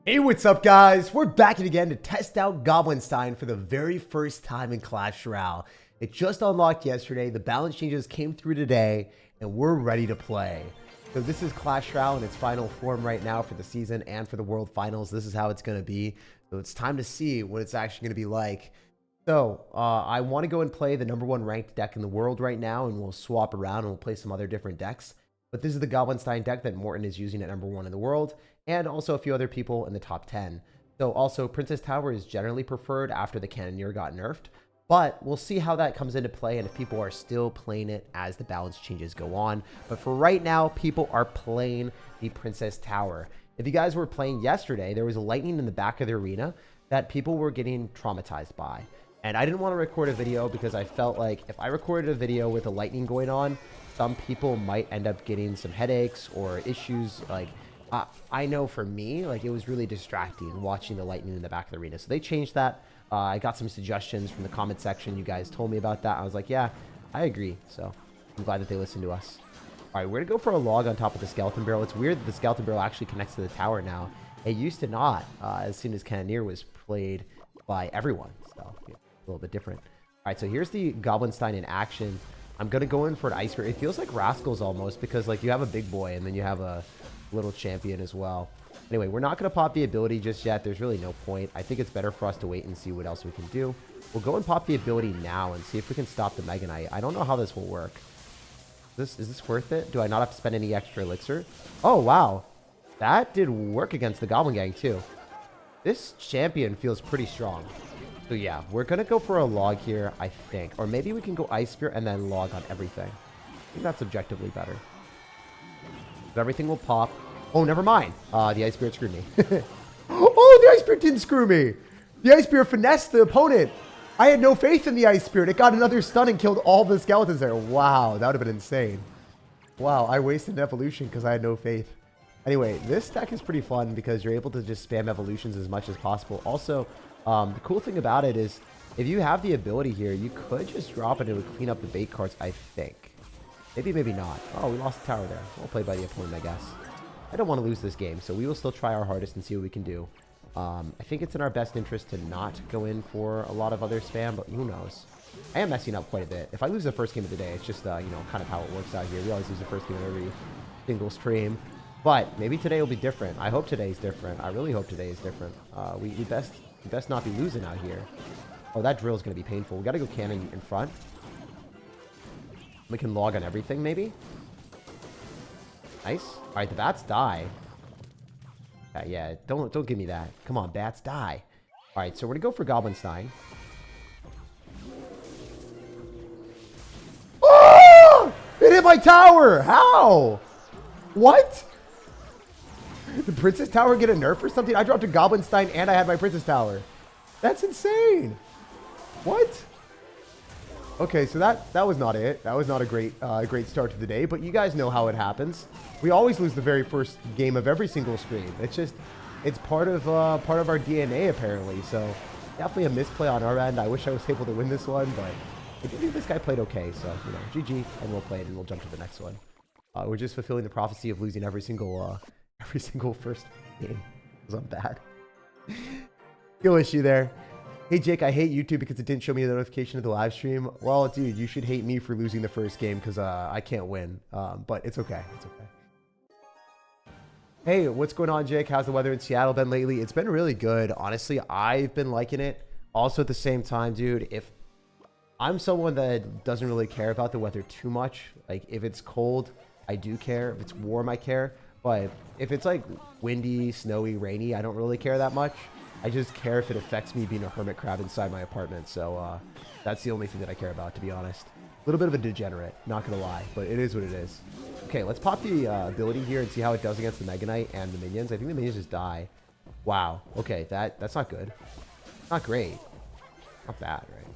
Hey, what's up, guys? We're back again to test out GoblinStein for the very first time in Clash Royale. It just unlocked yesterday, the balance changes came through today, and we're ready to play. So this is Clash Royale in its final form right now for the season and for the World Finals. This is how it's going to be. So it's time to see what it's actually going to be like. So I want to go and play the #1 ranked deck in the world right now, and we'll swap around and we'll play some other different decks. But this is the GoblinStein deck that Morton is using at #1 in the world, and also a few other people in the top 10. So also Princess Tower is generally preferred after the Cannoneer got nerfed, but we'll see how that comes into play and if people are still playing it as the balance changes go on. But for right now, people are playing the Princess Tower. If you guys were playing yesterday, there was a lightning in the back of the arena that people were getting traumatized by. And I didn't want to record a video because I felt like if I recorded a video with a lightning going on, some people might end up getting some headaches or issues. Like, I know for me, like, it was really distracting watching the lightning in the back of the arena. So they changed that. I got some suggestions from the comment section. You guys told me about that. I was like, yeah, I agree. So I'm glad that they listened to us. All right, we're going to go for a log on top of the skeleton barrel. It's weird that the skeleton barrel actually connects to the tower now. It used to not, as soon as Cannoneer was played by everyone. So yeah, a little bit different. All right, so here's the GoblinStein in action. I'm going to go in for an ice spear. It feels like Rascals almost because, like, you have a big boy and then you have a little champion as well. Anyway, we're not going to pop the ability just yet. There's really no point. I think it's better for us to wait and see what else we can do. We'll go and pop the ability now and see if we can stop the Mega Knight. I don't know how this will work. Is this worth it? Do I not have to spend any extra elixir? Oh, wow. That did work against the Goblin Gang, too. This champion feels pretty strong. So, yeah, we're going to go for a log here, I think. Or maybe we can go Ice Spear and then log on everything. I think that's objectively better. So everything will pop. Oh, never mind. The Ice Spear screwed me. Oh, the Ice Spear didn't screw me. The Ice Spear finessed the opponent. I had no faith in the Ice Spear. It got another stun and killed all the skeletons there. Wow, that would have been insane. Wow, I wasted an evolution because I had no faith. Anyway, this deck is pretty fun because you're able to just spam evolutions as much as possible. Also, the cool thing about it is if you have the ability here, you could just drop it and it would clean up the bait cards, I think. Maybe, maybe not. Oh, we lost the tower there. Well played by the opponent, I guess. I don't want to lose this game, so we will still try our hardest and see what we can do. I think it's in our best interest to not go in for a lot of other spam, but who knows. I am messing up quite a bit. If I lose the first game of the day, it's just, you know, kind of how it works out here. We always lose the first game of every single stream. But maybe today will be different. I hope today's different. I really hope today is different. We best not be losing out here. Oh, that drill is going to be painful. We got to go cannon in front. We can log on everything, maybe. Nice. All right, the bats die. Yeah, don't give me that. Come on, bats, die. All right, so we're gonna go for GoblinStein. Oh! It hit my tower. How? What? The Princess Tower get a nerf or something? I dropped a GoblinStein and I had my Princess Tower. That's insane. What? Okay, so that was not it. That was not a great start to the day, but you guys know how it happens. We always lose the very first game of every single stream. It's part of our DNA apparently. So definitely a misplay on our end. I wish I was able to win this one, but I do think this guy played okay. So, you know, GG, and we'll play it and we'll jump to the next one. We're just fulfilling the prophecy of losing every single first game. It was bad. Skill issue there. Hey, Jake, I hate YouTube because it didn't show me the notification of the live stream. Well, dude, you should hate me for losing the first game because I can't win. But it's okay. It's okay. Hey, what's going on, Jake? How's the weather in Seattle been lately? It's been really good. Honestly, I've been liking it. Also, at the same time, dude, if I'm someone that doesn't really care about the weather too much, like if it's cold, I do care. If it's warm, I care. But if it's like windy, snowy, rainy, I don't really care that much. I just care if it affects me being a hermit crab inside my apartment. So that's the only thing that I care about, to be honest. A little bit of a degenerate, not going to lie, but it is what it is. Okay, let's pop the ability here and see how it does against the Mega Knight and the minions. I think the minions just die. Wow. Okay, that's not good. Not great. Not bad, right?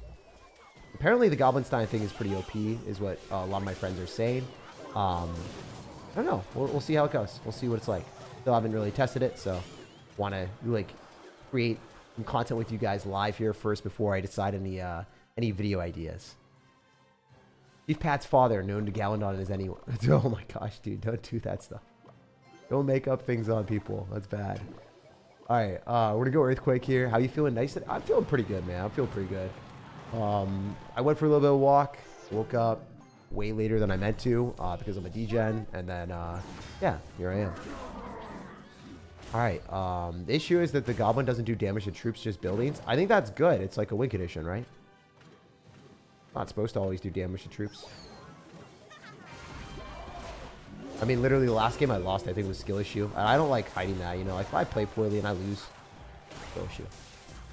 Apparently the GoblinStein thing is pretty OP, is what a lot of my friends are saying. I don't know. We'll see how it goes. We'll see what it's like. Still haven't really tested it, so want to, like, create some content with you guys live here first before I decide any video ideas. Chief Pat's father, known to Gallandon as anyone. Oh my gosh, dude, don't do that stuff. Don't make up things on people. That's bad. All right, we're gonna go Earthquake here. How you feeling? Nice. I'm feeling pretty good, man. I'm feeling pretty good. I went for a little bit of a walk. Woke up way later than I meant to because I'm a degen, and then yeah, here I am. All right. The issue is that the goblin doesn't do damage to troops, just buildings. I think that's good. It's like a win condition, right? Not supposed to always do damage to troops. I mean, literally the last game I lost, I think, was skill issue. And I don't like hiding that, you know. Like, if I play poorly and I lose, skill issue.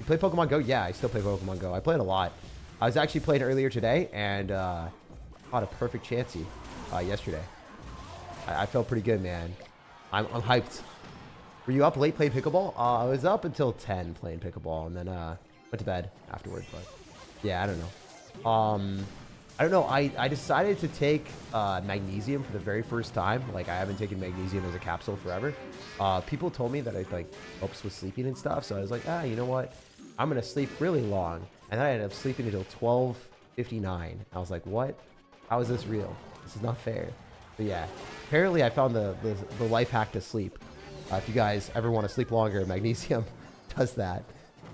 You play Pokemon Go? Yeah, I still play Pokemon Go. I play it a lot. I was actually playing earlier today and caught a perfect Chansey yesterday. I felt pretty good, man. I'm hyped. Were you up late playing pickleball? I was up until 10 playing pickleball and then went to bed afterwards. But yeah, I don't know. I don't know. I decided to take magnesium for the very first time. Like, I haven't taken magnesium as a capsule forever. People told me that it like helps with sleeping and stuff. So I was like, you know what? I'm gonna sleep really long. And then I ended up sleeping until 12:59. I was like, what? How is this real? This is not fair. But yeah, apparently I found the life hack to sleep. If you guys ever want to sleep longer, magnesium does that.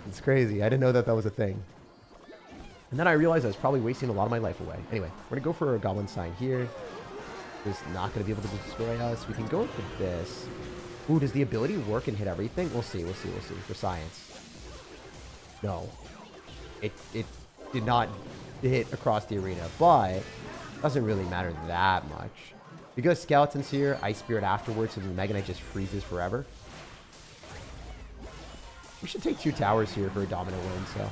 It's crazy. I didn't know that was a thing. And then I realized I was probably wasting a lot of my life away. Anyway, we're going to go for a GoblinStein here. It's not going to be able to destroy us. We can go for this. Ooh, does the ability work and hit everything? We'll see. We'll see. We'll see. For science. No. It did not hit across the arena. But it doesn't really matter that much. Because Skeleton's here, Ice Spirit afterwards, and the Mega Knight just freezes forever. We should take 2 towers here for a dominant win, so...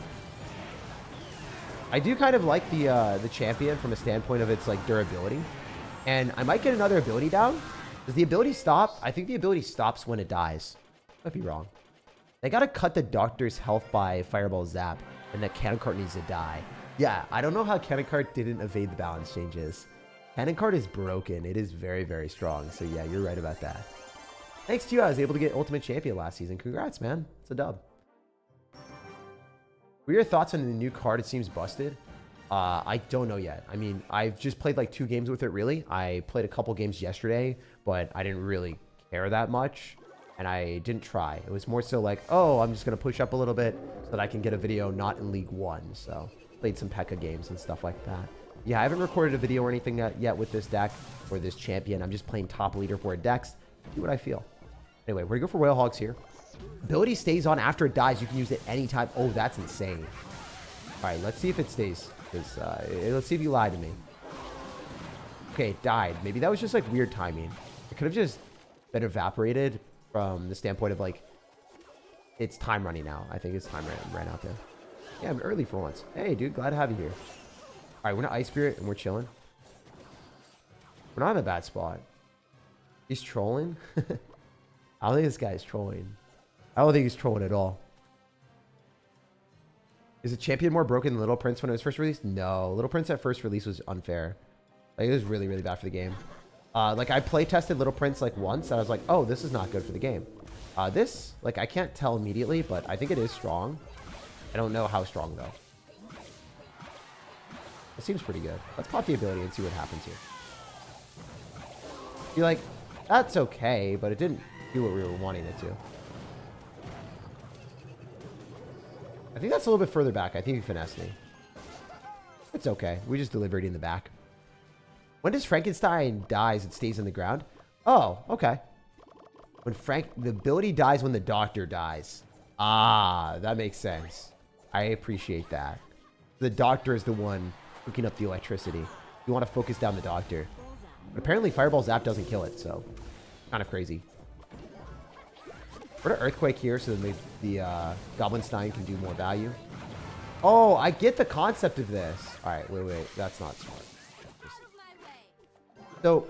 I do kind of like the champion from a standpoint of its like durability, and I might get another ability down. Does the ability stop? I think the ability stops when it dies. Might be wrong. They gotta cut the doctor's health by Fireball Zap, and that Cannon Cart needs to die. Yeah, I don't know how Cannon Cart didn't evade the balance changes. Cannon Cart is broken. It is very, very strong. So yeah, you're right about that. Thanks to you, I was able to get Ultimate Champion last season. Congrats, man. It's a dub. What are your thoughts on the new card? It seems busted. I don't know yet. I mean, I've just played like 2 games with it, really. I played a couple games yesterday, but I didn't really care that much, and I didn't try. It was more so like, oh, I'm just going to push up a little bit so that I can get a video not in League 1. So, played some P.E.K.K.A games and stuff like that. Yeah, I haven't recorded a video or anything yet with this deck or this champion. I'm just playing top leaderboard decks. See what I feel. Anyway, we're going to go for Royal Hogs here. Ability stays on after it dies. You can use it anytime. Oh, that's insane. All right, let's see if it stays. Let's see if you lied to me. Okay, it died. Maybe that was just like weird timing. It could have just been evaporated from the standpoint of like it's time running out. I think it's time ran out there. Yeah, I'm early for once. Hey, dude, glad to have you here. All right, we're gonna Ice Spirit and we're chilling. We're not in a bad spot. He's trolling. I don't think this guy's trolling. I don't think he's trolling at all. Is the champion more broken than Little Prince when it was first released? No. Little Prince at first release was unfair. Like, it was really, really bad for the game. Like, I play tested Little Prince like once, and I was like, oh, this is not good for the game. This, like, I can't tell immediately, but I think it is strong. I don't know how strong, though. It seems pretty good. Let's pop the ability and see what happens here. You're like, that's okay, but it didn't do what we were wanting it to. I think that's a little bit further back. I think you finessed me. It's okay. We just delivered in the back. When does Frankenstein dies, it stays in the ground? Oh, okay. When the ability dies when the doctor dies. Ah, that makes sense. I appreciate that. The doctor is the one hooking up the electricity. You want to focus down the doctor. But apparently Fireball Zap doesn't kill it, so kind of crazy. We're going to Earthquake here so that the GoblinStein can do more value. Oh, I get the concept of this. All right, wait. That's not smart. So,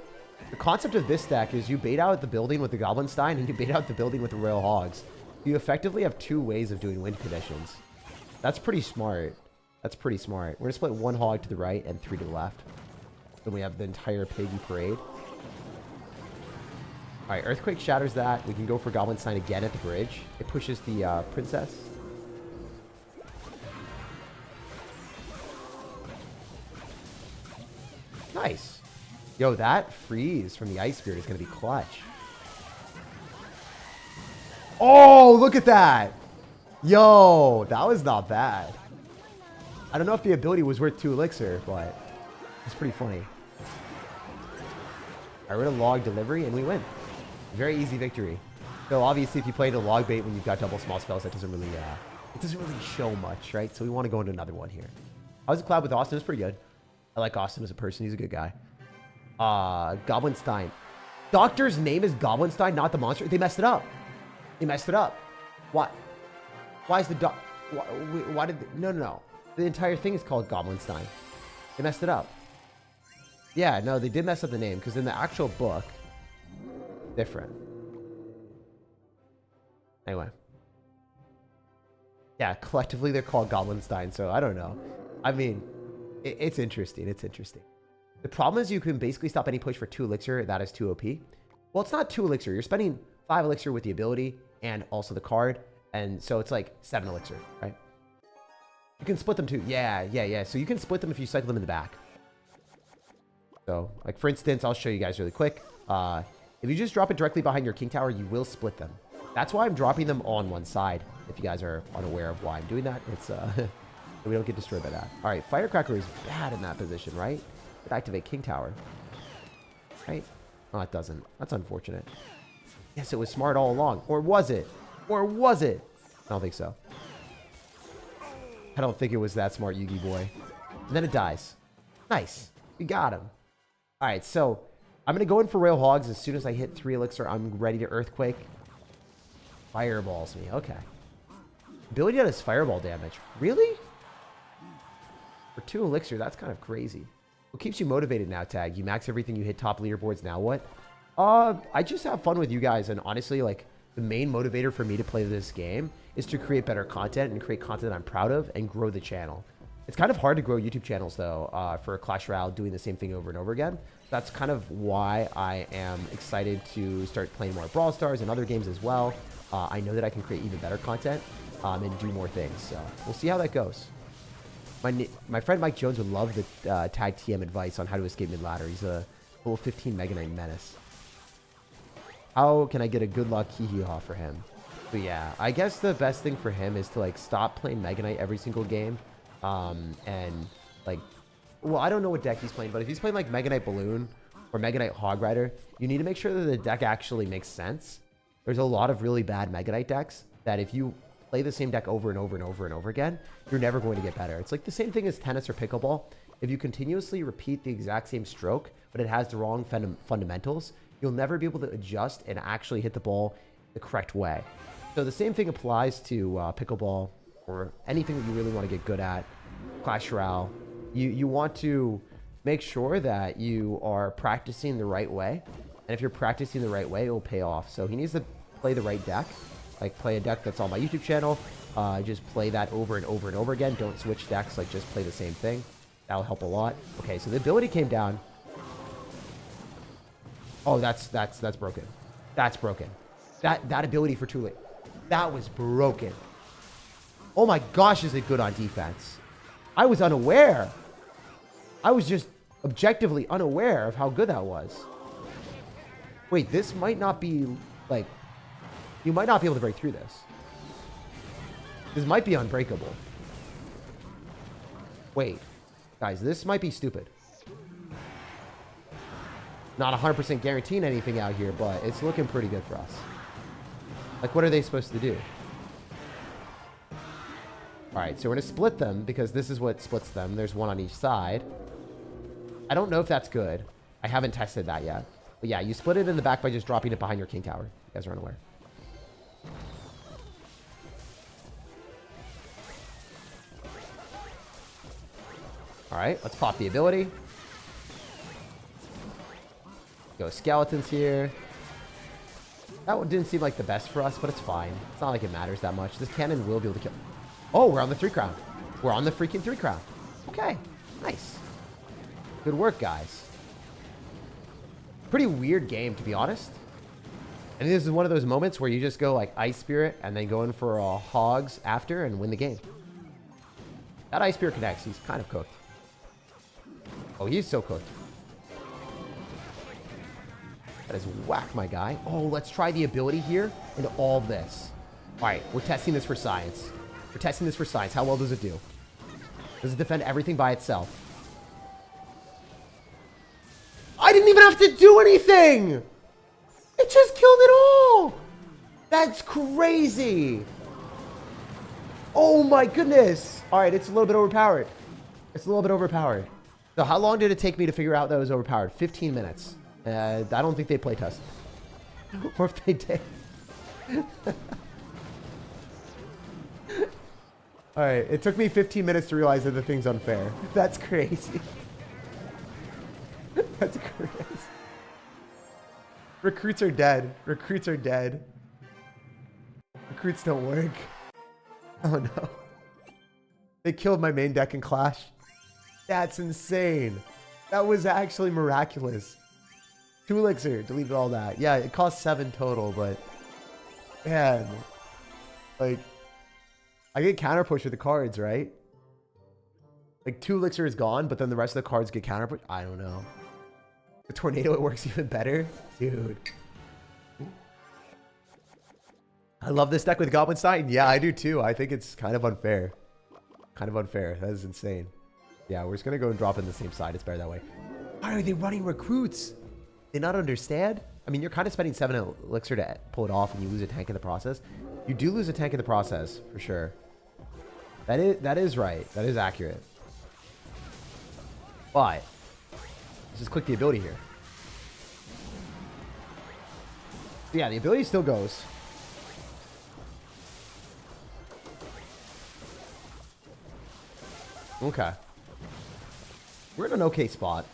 the concept of this deck is you bait out the building with the GoblinStein and you bait out the building with the Royal Hogs. You effectively have 2 ways of doing win conditions. That's pretty smart. That's pretty smart. We're going to split 1 hog to the right and 3 to the left. Then we have the entire Piggy Parade. All right, Earthquake shatters that. We can go for GoblinStein again at the bridge. It pushes the Princess. Nice. Yo, that freeze from the Ice Spirit is going to be clutch. Oh, look at that. Yo, that was not bad. I don't know if the ability was worth 2 elixir, but it's pretty funny. I read a log delivery and we win. Very easy victory. So obviously if you play the log bait when you've got double small spells, that doesn't really show much, right? So we want to go into another one here. I was a collab with Austin. It was pretty good. I like Austin as a person. He's a good guy. GoblinStein. Doctor's name is GoblinStein, not the monster. They messed it up. They messed it up. What? Why is the doc... Why did... No. The entire thing is called GoblinStein. They messed it up. Yeah, no, they did mess up the name, because in the actual book, different. Anyway. Yeah, collectively they're called GoblinStein, so I don't know. I mean, it's interesting. It's interesting. The problem is you can basically stop any push for 2 elixir. That is 2 OP. Well, it's not 2 elixir. You're spending 5 elixir with the ability and also the card. And so it's like 7 elixir, right? You can split them too. Yeah. So you can split them if you cycle them in the back. So, like for instance, I'll show you guys really quick. If you just drop it directly behind your king tower, you will split them. That's why I'm dropping them on one side. If you guys are unaware of why I'm doing that, it's so we don't get destroyed by that. All right, Firecracker is bad in that position, right? It activate king tower, right? Oh, it doesn't. That's unfortunate. Yes, it was smart all along. Or was it? Or was it? I don't think so. I don't think it was that smart, Yugi boy. And then it dies. Nice. We got him. All right, so I'm going to go in for Rail Hogs. As soon as I hit 3 elixir, I'm ready to Earthquake. Fireballs me. Okay. Ability does fireball damage. Really? For 2 elixir, that's kind of crazy. What keeps you motivated now, Tag? You max everything, you hit top leaderboards, now what? I just have fun with you guys, and honestly, like, the main motivator for me to play this game is to create better content and create content I'm proud of and grow the channel. It's kind of hard to grow YouTube channels, though, for Clash Royale doing the same thing over and over again. That's kind of why I am excited to start playing more Brawl Stars and other games as well. I know that I can create even better content and do more things. So we'll see how that goes. My friend Mike Jones would love the Tag TM advice on how to escape mid-ladder. He's a level 15 Mega Knight menace. How can I get a good luck hee-hee-haw for him? But yeah, I guess the best thing for him is to like stop playing Mega Knight every single game. And like, well, I don't know what deck he's playing, but if he's playing like Mega Knight Balloon or Mega Knight Hog Rider, you need to make sure that the deck actually makes sense. There's a lot of really bad Mega Knight decks that if you play the same deck over and over and over and over again, you're never going to get better. It's like the same thing as tennis or pickleball. If you continuously repeat the exact same stroke, but it has the wrong fundamentals, you'll never be able to adjust and actually hit the ball the correct way. So the same thing applies to pickleball or anything that you really want to get good at. Clash Royale. You want to make sure that you are practicing the right way. And if you're practicing the right way, it will pay off. So he needs to play the right deck. Like play a deck that's on my YouTube channel. Just play that over and over and over again. Don't switch decks. Like just play the same thing. That'll help a lot. Okay, so the ability came down. Oh, that's broken. That's broken. That ability for too late. That was broken. Oh my gosh, is it good on defense? I was unaware. I was just objectively unaware of how good that was. Wait, this might not be like... You might not be able to break through this. This might be unbreakable. Wait. Guys, this might be stupid. Not 100% guaranteeing anything out here, but it's looking pretty good for us. Like, what are they supposed to do? Alright, so we're going to split them because this is what splits them. There's one on each side. I don't know if that's good. I haven't tested that yet. But yeah, you split it in the back by just dropping it behind your king tower. You guys are unaware. Alright, let's pop the ability. Go skeletons here. That one didn't seem like the best for us, but it's fine. It's not like it matters that much. This cannon will be able to kill. Oh, we're on the 3 crown. We're on the freaking 3 crown. Okay, nice. Good work, guys. Pretty weird game, to be honest. And this is one of those moments where you just go like Ice Spirit and then go in for Hogs after and win the game. That Ice Spirit connects. He's kind of cooked. Oh, he's so cooked. That is whack, my guy. Oh, let's try the ability here and all this. All right, we're testing this for science. We're testing this for science. How well does it do? Does it defend everything by itself? I didn't even have to do anything! It just killed it all! That's crazy! Oh my goodness! Alright, it's a little bit overpowered. It's a little bit overpowered. So how long did it take me to figure out that it was overpowered? 15 minutes. I don't think they playtested. Or if they did. Alright, it took me 15 minutes to realize that the thing's unfair. That's crazy. That's crazy. Recruits are dead. Recruits are dead. Recruits don't work. Oh no. They killed my main deck in Clash. That's insane. That was actually miraculous. 2 elixir, deleted all that. Yeah, it cost 7 total, but man, like I get counter push with the cards, right? Like 2 elixir is gone, but then the rest of the cards get counter push. I don't know. The tornado, it works even better, dude. I love this deck with GoblinStein. Yeah, I do too. I think it's kind of unfair. Kind of unfair. That is insane. Yeah, we're just gonna go and drop in the same side. It's better that way. Why are they running recruits? They not understand? I mean, you're kind of spending 7 elixir to pull it off and you lose a tank in the process. You do lose a tank in the process, for sure. That is right. That is accurate. But let's just click the ability here. So yeah, the ability still goes. Okay. We're in an okay spot.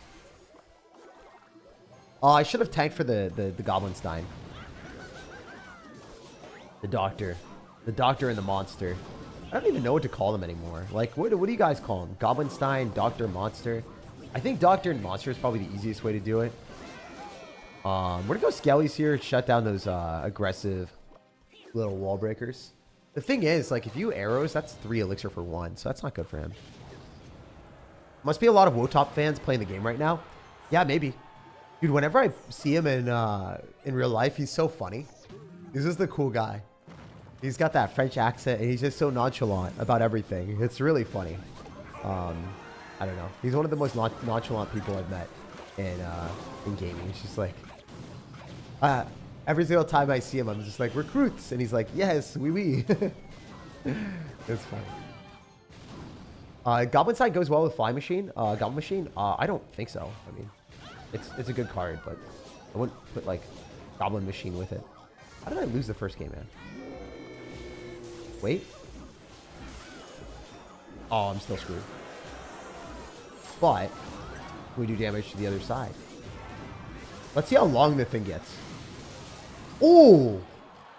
Oh, I should have tanked for the GoblinStein. The doctor. The doctor and the monster. I don't even know what to call them anymore. Like, what do you guys call them? GoblinStein, Doctor, Monster. I think Doctor and Monster is probably the easiest way to do it. We're gonna go Skellies here, shut down those aggressive little wall breakers. The thing is, like, if you arrows, that's 3 elixir for 1, so that's not good for him. Must be a lot of WoTop fans playing the game right now. Yeah, maybe. Dude, whenever I see him in real life, he's so funny. He's just the cool guy. He's got that French accent, and he's just so nonchalant about everything. It's really funny. I don't know. He's one of the most nonchalant people I've met in gaming. He's just like, every single time I see him, I'm just like, recruits, and he's like, yes, oui. It's funny. GoblinStein goes well with Fly Machine. Goblin Machine, I don't think so. I mean, it's a good card, but I wouldn't put like Goblin Machine with it. How did I lose the first game, man? Wait. Oh, I'm still screwed. But we do damage to the other side. Let's see how long the thing gets. Oh!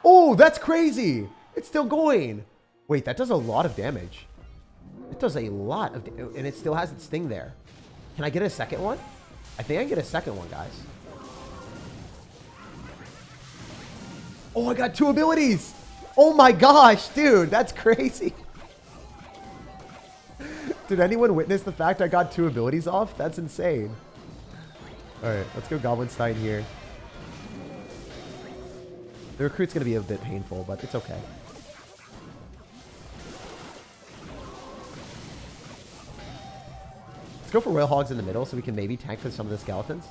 Oh, that's crazy! It's still going! Wait, that does a lot of damage. It does a lot of damage, and it still has its thing there. Can I get a second one? I think I can get a second one, guys. Oh, I got 2 abilities! Oh my gosh, dude, that's crazy. Did anyone witness the fact I got 2 abilities off? That's insane. Alright, let's go GoblinStein here. The recruit's going to be a bit painful, but it's okay. Let's go for Royal Hogs in the middle so we can maybe tank for some of the skeletons.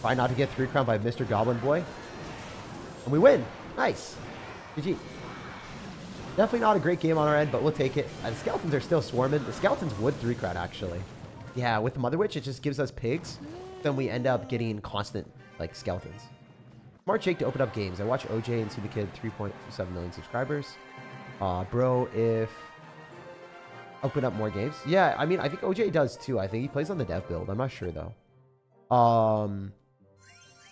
Try not to get 3 crown by Mr. Goblin Boy. And we win. Nice. GG. Definitely not a great game on our end, but we'll take it. The skeletons are still swarming. The skeletons would 3 crown, actually. Yeah, with the Mother Witch, it just gives us pigs. Then we end up getting constant, like, skeletons. Smart Jake to open up games. I watch OJ and see the kid 3.7 million subscribers. Bro, if... Open up more games. Yeah, I mean, I think OJ does, too. I think he plays on the dev build. I'm not sure, though.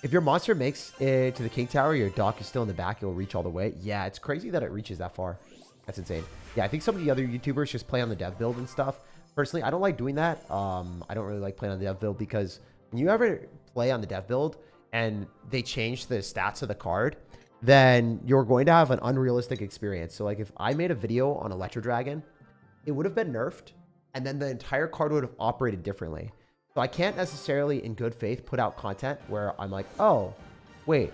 If your monster makes it to the King Tower, your dock is still in the back, it will reach all the way. Yeah, it's crazy that it reaches that far. That's insane. Yeah, I think some of the other YouTubers just play on the dev build and stuff. Personally, I don't like doing that. I don't really like playing on the dev build because when you ever play on the dev build and they change the stats of the card, then you're going to have an unrealistic experience. So like if I made a video on Electro Dragon, it would have been nerfed and then the entire card would have operated differently. So I can't necessarily, in good faith, put out content where I'm like, oh, wait,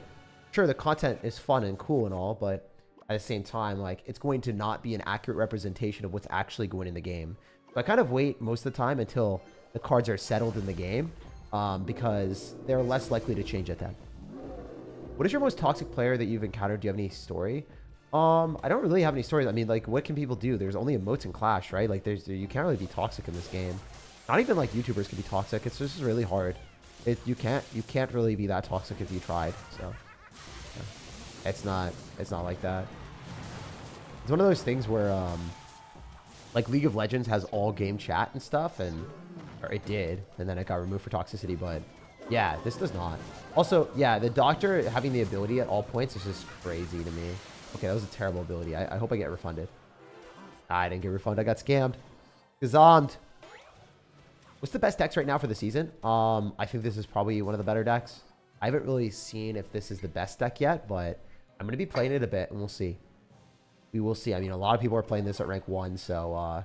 sure, the content is fun and cool and all, but at the same time, like, it's going to not be an accurate representation of what's actually going in the game. So I kind of wait most of the time until the cards are settled in the game, because they're less likely to change at that. What is your most toxic player that you've encountered? Do you have any story? I don't really have any stories. I mean, like, what can people do? There's only emotes in Clash, right? Like, you can't really be toxic in this game. Not even like YouTubers can be toxic. It's just really hard. You can't really be that toxic if you tried. So yeah. It's not like that. It's one of those things where like League of Legends has all game chat and stuff, or it did, and then it got removed for toxicity. But yeah, this does not. Also, yeah, the doctor having the ability at all points is just crazy to me. Okay, that was a terrible ability. I hope I get refunded. I didn't get refunded. I got scammed. Gazommed. What's the best decks right now for the season? I think this is probably one of the better decks. I haven't really seen if this is the best deck yet, but I'm going to be playing it a bit, and we'll see. We will see. I mean, a lot of people are playing this at rank 1, so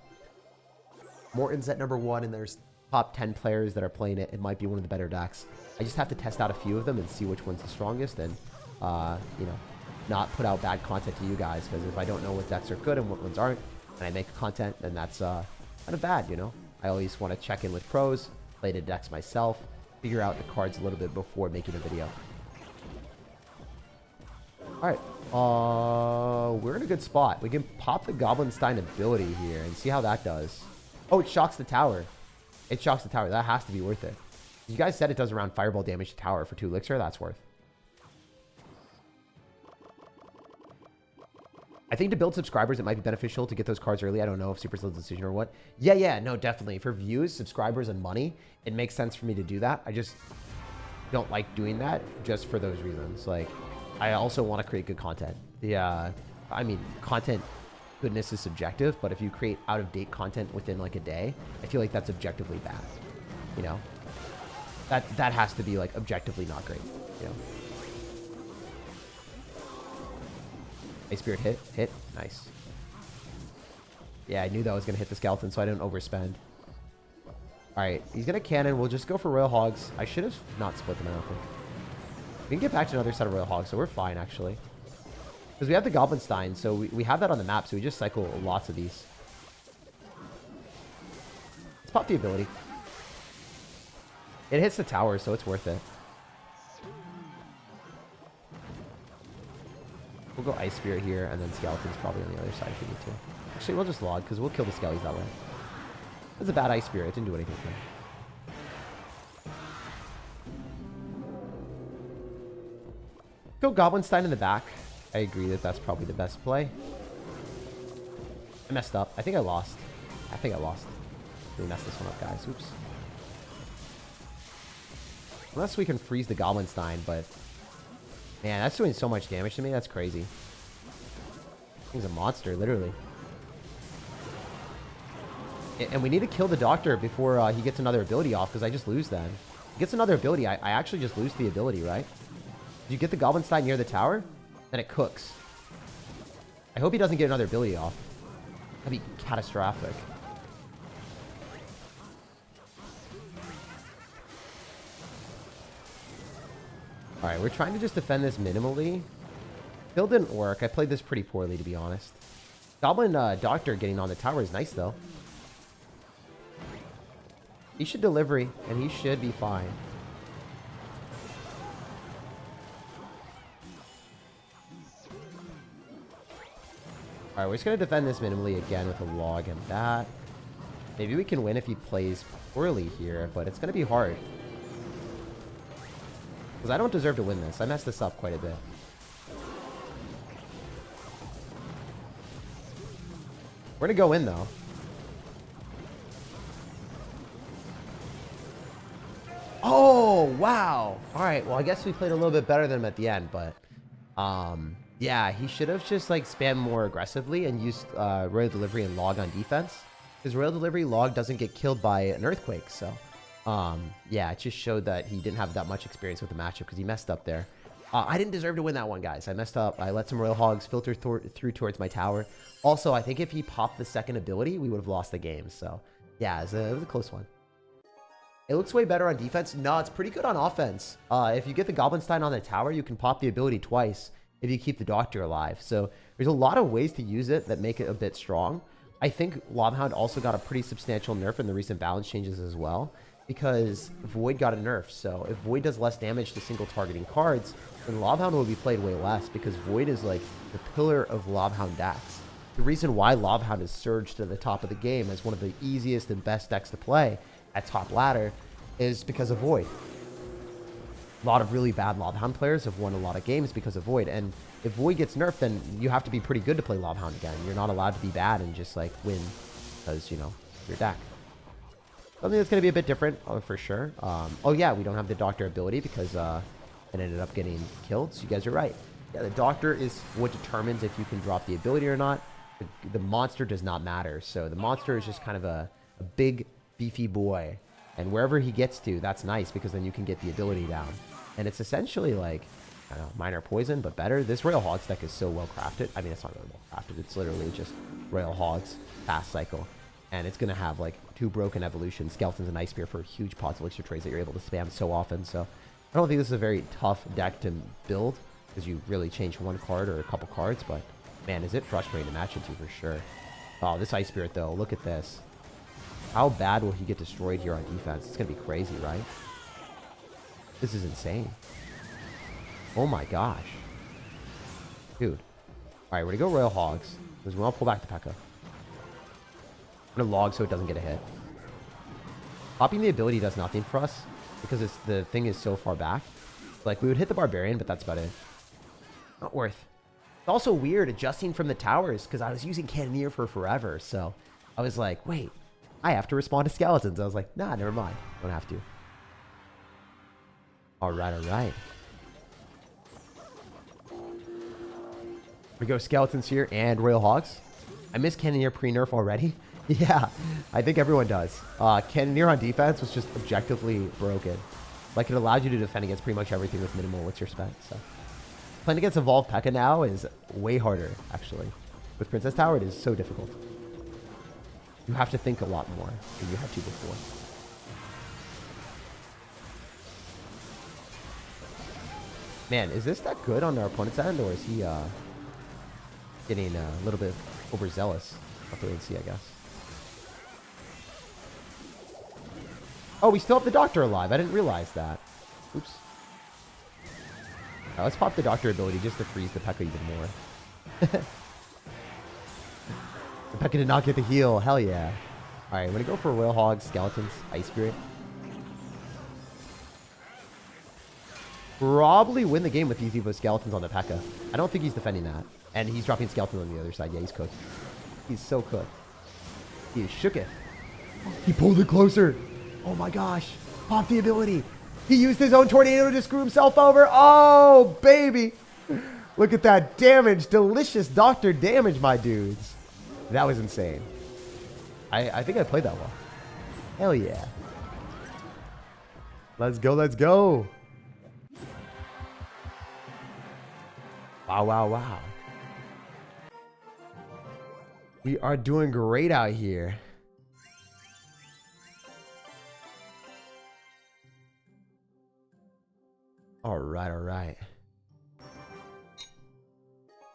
Morton's at number 1, and there's top 10 players that are playing it. It might be one of the better decks. I just have to test out a few of them and see which one's the strongest, and, you know, not put out bad content to you guys, because if I don't know what decks are good and what ones aren't, and I make content, then that's kind of bad, you know? I always want to check in with pros, play the decks myself, figure out the cards a little bit before making a video. Alright, we're in a good spot. We can pop the GoblinStein ability here and see how that does. Oh, it shocks the tower. It shocks the tower. That has to be worth it. You guys said it does around fireball damage to tower for 2 elixir. That's worth. I think to build subscribers, it might be beneficial to get those cards early. I don't know if Supercell's decision or what. Yeah, no, definitely. For views, subscribers, and money, it makes sense for me to do that. I just don't like doing that just for those reasons. Like, I also want to create good content. Yeah, I mean, content goodness is subjective, but if you create out-of-date content within like a day, I feel like that's objectively bad. You know? That has to be like objectively not great. You know? Ice Spirit hit. Nice. Yeah, I knew that was going to hit the skeleton, so I didn't overspend. Alright, he's going to cannon. We'll just go for Royal Hogs. I should have not split them, I don't think. We can get back to another set of Royal Hogs, so we're fine, actually. Because we have the GoblinStein, so we have that on the map, so we just cycle lots of these. Let's pop the ability. It hits the tower, so it's worth it. We'll go Ice Spirit here, and then Skeleton's probably on the other side if we need to. Actually, we'll just log, because we'll kill the Skellies that way. That's a bad Ice Spirit. It didn't do anything for him. Go GoblinStein in the back. I agree that that's probably the best play. I messed up. I think I lost. We messed this one up, guys. Oops. Unless we can freeze the GoblinStein, but... Man, that's doing so much damage to me. That's crazy. He's a monster, literally. And we need to kill the Doctor before he gets another ability off, because I just lose then. If he gets another ability, I actually just lose the ability, right? If you get the GoblinStein near the tower, then it cooks. I hope he doesn't get another ability off. That'd be catastrophic. Alright, we're trying to just defend this minimally. Still didn't work. I played this pretty poorly, to be honest. Goblin Doctor getting on the tower is nice, though. He should delivery, and he should be fine. Alright, we're just going to defend this minimally again with a log and that. Maybe we can win if he plays poorly here, but it's going to be hard. Because I don't deserve to win this. I messed this up quite a bit. We're going to go in, though. Oh, wow. All right, well, I guess we played a little bit better than him at the end, but... yeah, he should have just, like, spammed more aggressively and used Royal Delivery and Log on defense. Because Royal Delivery Log doesn't get killed by an Earthquake, so... yeah, it just showed that he didn't have that much experience with the matchup because he messed up there. I didn't deserve to win that one, guys. I messed up. I let some Royal Hogs filter through towards my tower. Also, I think if he popped the second ability, we would have lost the game. So, yeah, it was a close one. It looks way better on defense. No, it's pretty good on offense. If you get the GoblinStein on the tower, you can pop the ability twice if you keep the Doctor alive. So there's a lot of ways to use it that make it a bit strong. I think Lavahound also got a pretty substantial nerf in the recent balance changes as well, because Void got a nerf. So if Void does less damage to single targeting cards, then Lavahound will be played way less, because Void is like the pillar of Lavahound decks. The reason why Lavahound has surged to the top of the game as one of the easiest and best decks to play at top ladder is because of Void. A lot of really bad Lavahound players have won a lot of games because of Void, and if Void gets nerfed, then you have to be pretty good to play Lavahound again. You're not allowed to be bad and just like win because, you know, your deck. Something that's going to be a bit different, for sure. Oh yeah, we don't have the Doctor ability because it ended up getting killed, so you guys are right. Yeah, the Doctor is what determines if you can drop the ability or not. The monster does not matter, so the monster is just kind of a big, beefy boy. And wherever he gets to, that's nice, because then you can get the ability down. And it's essentially like, I don't know, minor poison, but better. This Royal Hogs deck is so well crafted. I mean, it's not really well crafted. It's literally just Royal Hogs, fast cycle. And it's going to have like 2 broken evolutions, Skeletons, and Ice Spear for huge pots of elixir trades that you're able to spam so often. So I don't think this is a very tough deck to build, because you really change one card or a couple cards. But man, is it frustrating to match into for sure. Oh, this Ice Spirit though, look at this. How bad will he get destroyed here on defense? It's going to be crazy, right? This is insane. Oh my gosh. Dude. Alright, we're going to go Royal Hogs, because we want to pull back the P.E.K.K.A. I'm going to log so it doesn't get a hit. Popping the ability does nothing for us, because the thing is so far back. Like, we would hit the Barbarian, but that's about it. Not worth. It's also weird adjusting from the towers, because I was using Cannoneer for forever, so I was like, wait, I have to respond to Skeletons. I was like, nah, never mind. Don't have to. Alright, alright. We go Skeletons here and Royal Hogs. I miss Cannoneer pre-nerf already. Yeah, I think everyone does. Cannoneer on defense was just objectively broken. Like, it allowed you to defend against pretty much everything with minimal elixir spent. So playing against Evolved P.E.K.K.A. now is way harder, actually. With Princess Tower, it is so difficult. You have to think a lot more than you had to before. Man, is this deck good on our opponent's end, or is he getting a little bit overzealous? I'll have to wait and see, I guess. Oh, we still have the Doctor alive. I didn't realize that. Oops. Right, let's pop the Doctor ability just to freeze the P.E.K.K.A. even more. The P.E.K.K.A. did not get the heal. Hell yeah. Alright, I'm going to go for Royal Hogs, Skeletons, Ice Spirit. Probably win the game with these Evo Skeletons on the P.E.K.K.A. I don't think he's defending that. And he's dropping Skeletons on the other side. Yeah, he's cooked. He's so cooked. He is shooketh. He pulled it closer. Oh my gosh. Pop the ability. He used his own tornado to screw himself over. Oh, baby. Look at that damage. Delicious Doctor damage, my dudes. That was insane. I think I played that well. Hell yeah. Let's go, let's go. Wow, wow, wow. We are doing great out here. All right, all right.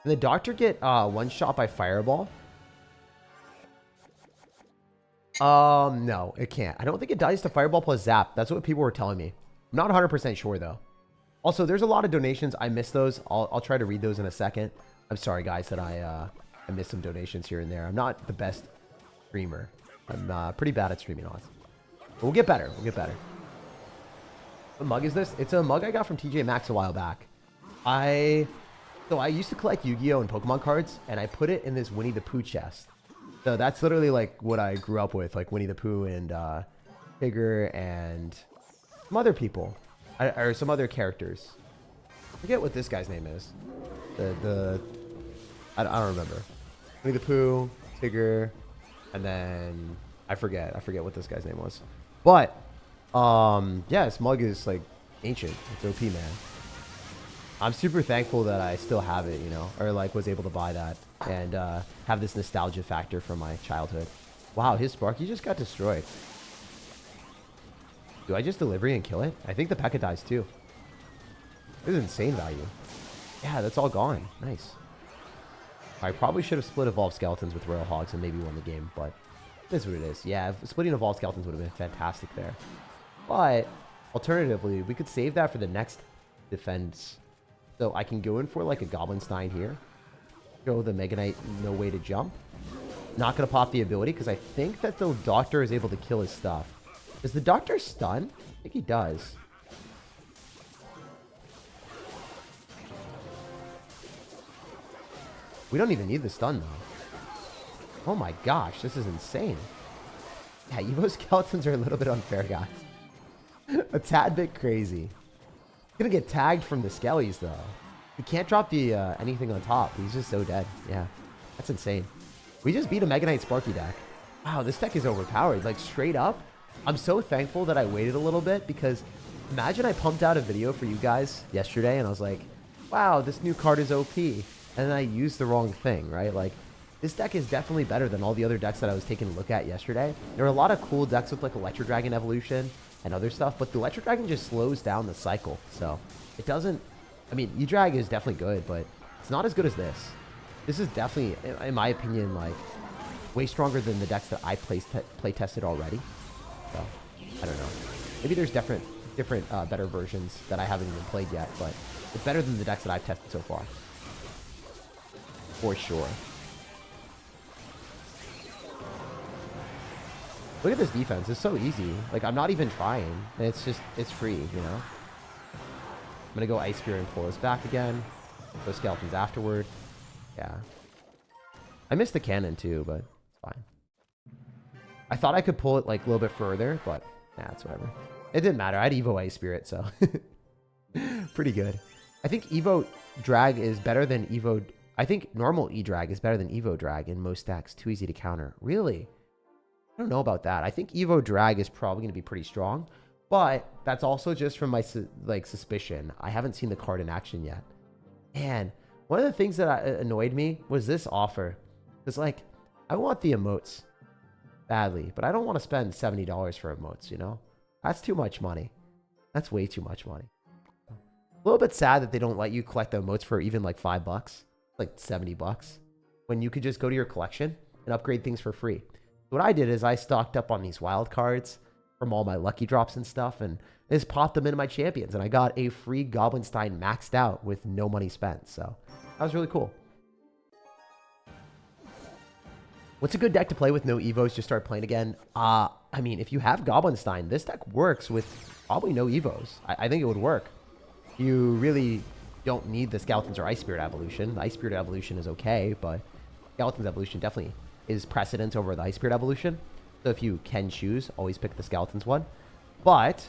Can the Doctor get one shot by Fireball? No, it can't. I don't think it dies to Fireball plus Zap. That's what people were telling me. I'm not 100% sure, though. Also, there's a lot of donations. I missed those. I'll try to read those in a second. I'm sorry, guys, that I missed some donations here and there. I'm not the best streamer. I'm pretty bad at streaming odds. But we'll get better. We'll get better. What mug is this? It's a mug I got from TJ Maxx a while back. So I used to collect Yu-Gi-Oh! And Pokemon cards, and I put it in this Winnie the Pooh chest. So that's literally like what I grew up with, like Winnie the Pooh and Tigger and some other people, or some other characters. I forget what this guy's name is. I don't remember. Winnie the Pooh, Tigger, and then I forget what this guy's name was. But yeah, this mug is like ancient. It's OP, man. I'm super thankful that I still have it, you know, or like was able to buy that and have this nostalgia factor from my childhood. Wow, his Sparky just got destroyed. Do I just delivery and kill it? I think the P.E.K.K.A dies too. This is insane value. Yeah, that's all gone. Nice. I probably should have split Evolved Skeletons with Royal Hogs and maybe won the game, but it is what it is. Yeah, splitting Evolved Skeletons would have been fantastic there. But alternatively, we could save that for the next defense. So I can go in for like a GoblinStein here. Show the Mega Knight no way to jump. Not going to pop the ability because I think that the Doctor is able to kill his stuff. Does the Doctor stun? I think he does. We don't even need the stun though. Oh my gosh, this is insane. Yeah, Evo Skeletons are a little bit unfair, guys. A tad bit crazy. Gonna get tagged from the Skellies though. He can't drop the anything on top. He's just so dead. Yeah, that's insane. We just beat a Mega Knight Sparky deck. Wow, this deck is overpowered. Like straight up, I'm so thankful that I waited a little bit because imagine I pumped out a video for you guys yesterday and I was like, wow, this new card is OP. And then I used the wrong thing, right? Like this deck is definitely better than all the other decks that I was taking a look at yesterday. There are a lot of cool decks with like Electro Dragon Evolution and other stuff, but the Electro Dragon just slows down the cycle. So it doesn't, I mean, E-Drag is definitely good, but it's not as good as this. This is definitely, in my opinion, like way stronger than the decks that I play tested already. So I don't know. Maybe there's different better versions that I haven't even played yet, but it's better than the decks that I've tested so far. For sure. Look at this defense. It's so easy. Like, I'm not even trying. It's just, it's free, you know? I'm going to go Ice Spear and pull this back again. Go Skeletons afterward. Yeah. I missed the cannon too, but it's fine. I thought I could pull it like a little bit further, but nah, it's whatever. It didn't matter. I had Evo Ice Spirit, so pretty good. I think Evo Drag is better than Evo... I think normal E-Drag is better than Evo Drag in most decks. Too easy to counter. Really? I don't know about that. I think Evo Drag is probably going to be pretty strong, but that's also just from my suspicion. I haven't seen the card in action yet. And one of the things that annoyed me was this offer. Because, like, I want the emotes badly, but I don't want to spend $70 for emotes, you know? That's too much money. That's way too much money. A little bit sad that they don't let you collect the emotes for even like $5, like $70, when you could just go to your collection and upgrade things for free. What I did is I stocked up on these wild cards from all my lucky drops and stuff, and just popped them into my champions, and I got a free GoblinStein maxed out with no money spent. So that was really cool. What's a good deck to play with no Evos? Just start playing again. I mean, if you have GoblinStein, this deck works with probably no Evos. I think it would work. You really don't need the Skeletons or Ice Spirit Evolution. The Ice Spirit Evolution is okay, but Skeleton's Evolution definitely is precedence over the Ice Spirit Evolution. So if you can choose, always pick the Skeletons one. But,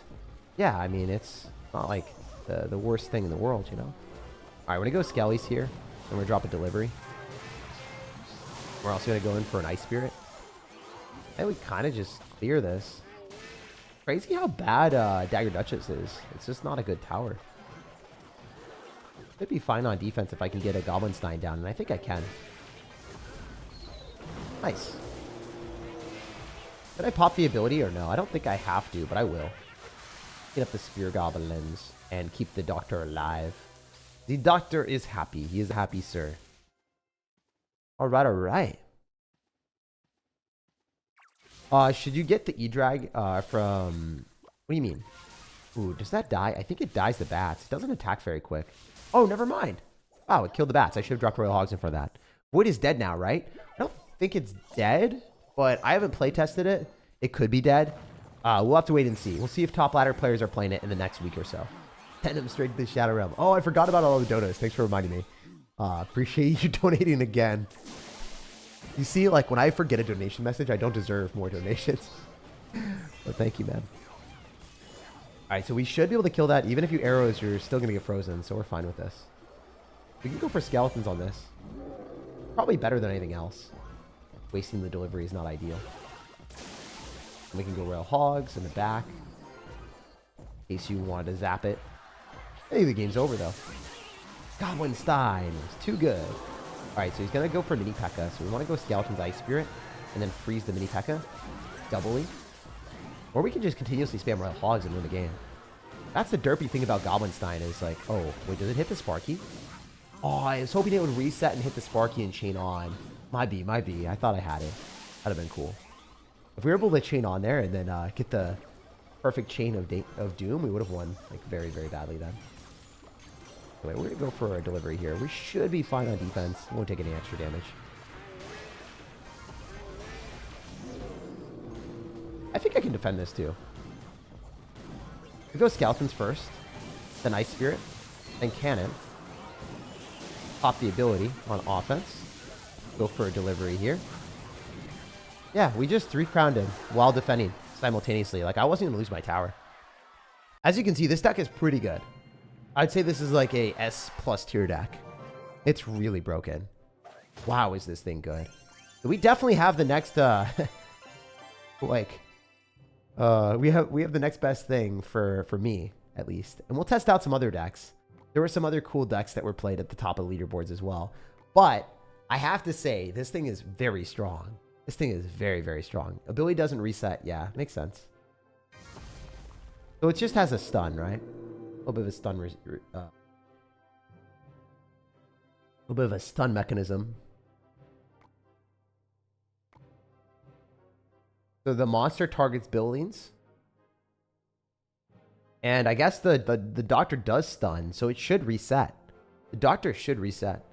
yeah, I mean, it's not like the worst thing in the world, you know? Alright, we're going to go Skellies here, and we're going to drop a Delivery. We're also going to go in for an Ice Spirit. And we kind of just clear this. Crazy how bad Dagger Duchess is. It's just not a good tower. It'd be fine on defense if I can get a GoblinStein down, and I think I can. Nice. Did I pop the ability or no? I don't think I have to, but I will. Get up the Spear Goblins and keep the Doctor alive. The Doctor is happy. He is happy, sir. Alright, alright. Should you get the E-Drag from... What do you mean? Ooh, does that die? I think it dies the bats. It doesn't attack very quick. Oh, never mind. Wow, it killed the bats. I should have dropped Royal Hogs in front of that. Void is dead now, right? I don't think it's dead, but I haven't play tested it. It could be dead. We'll have to wait and see. We'll see if top ladder players are playing it in the next week or so. Send them straight to the Shadow Realm. Oh, I forgot about all the donos. Thanks for reminding me. Appreciate you donating again. You see, like, when I forget a donation message, I don't deserve more donations. But thank you, man. Alright, so we should be able to kill that. Even if you arrows, you're still going to get frozen, so we're fine with this. We can go for Skeletons on this. Probably better than anything else. Wasting the delivery is not ideal. And we can go Royal Hogs in the back. In case you wanted to zap it. I think the game's over, though. GoblinStein is too good. Alright, so he's going to go for Mini P.E.K.K.A. So we want to go Skeleton's Ice Spirit and then freeze the Mini P.E.K.K.A. Doubly. Or we can just continuously spam Royal Hogs and win the game. That's the derpy thing about GoblinStein is like, oh, wait, does it hit the Sparky? Oh, I was hoping it would reset and hit the Sparky and chain on. Might be. I thought I had it. That'd have been cool. If we were able to chain on there and then get the perfect chain of doom, we would have won like very, very badly then. Anyway, we're going to go for a delivery here. We should be fine on defense. We won't take any extra damage. I think I can defend this too. We go Skeletons first, then Ice Spirit, then Cannon. Pop the ability on offense. Go for a delivery here. Yeah, we just 3-crowned him while defending simultaneously. Like, I wasn't going to lose my tower. As you can see, this deck is pretty good. I'd say this is like a S+ tier deck. It's really broken. Wow, is this thing good. We definitely have the next, we have the next best thing for me, at least. And we'll test out some other decks. There were some other cool decks that were played at the top of the leaderboards as well. But I have to say, this thing is very strong. This thing is very, very strong. Ability doesn't reset. Yeah, makes sense. So it just has a stun, right? A little bit of a stun. A little bit of a stun mechanism. So the monster targets buildings. And I guess the doctor does stun, so it should reset. The doctor should reset.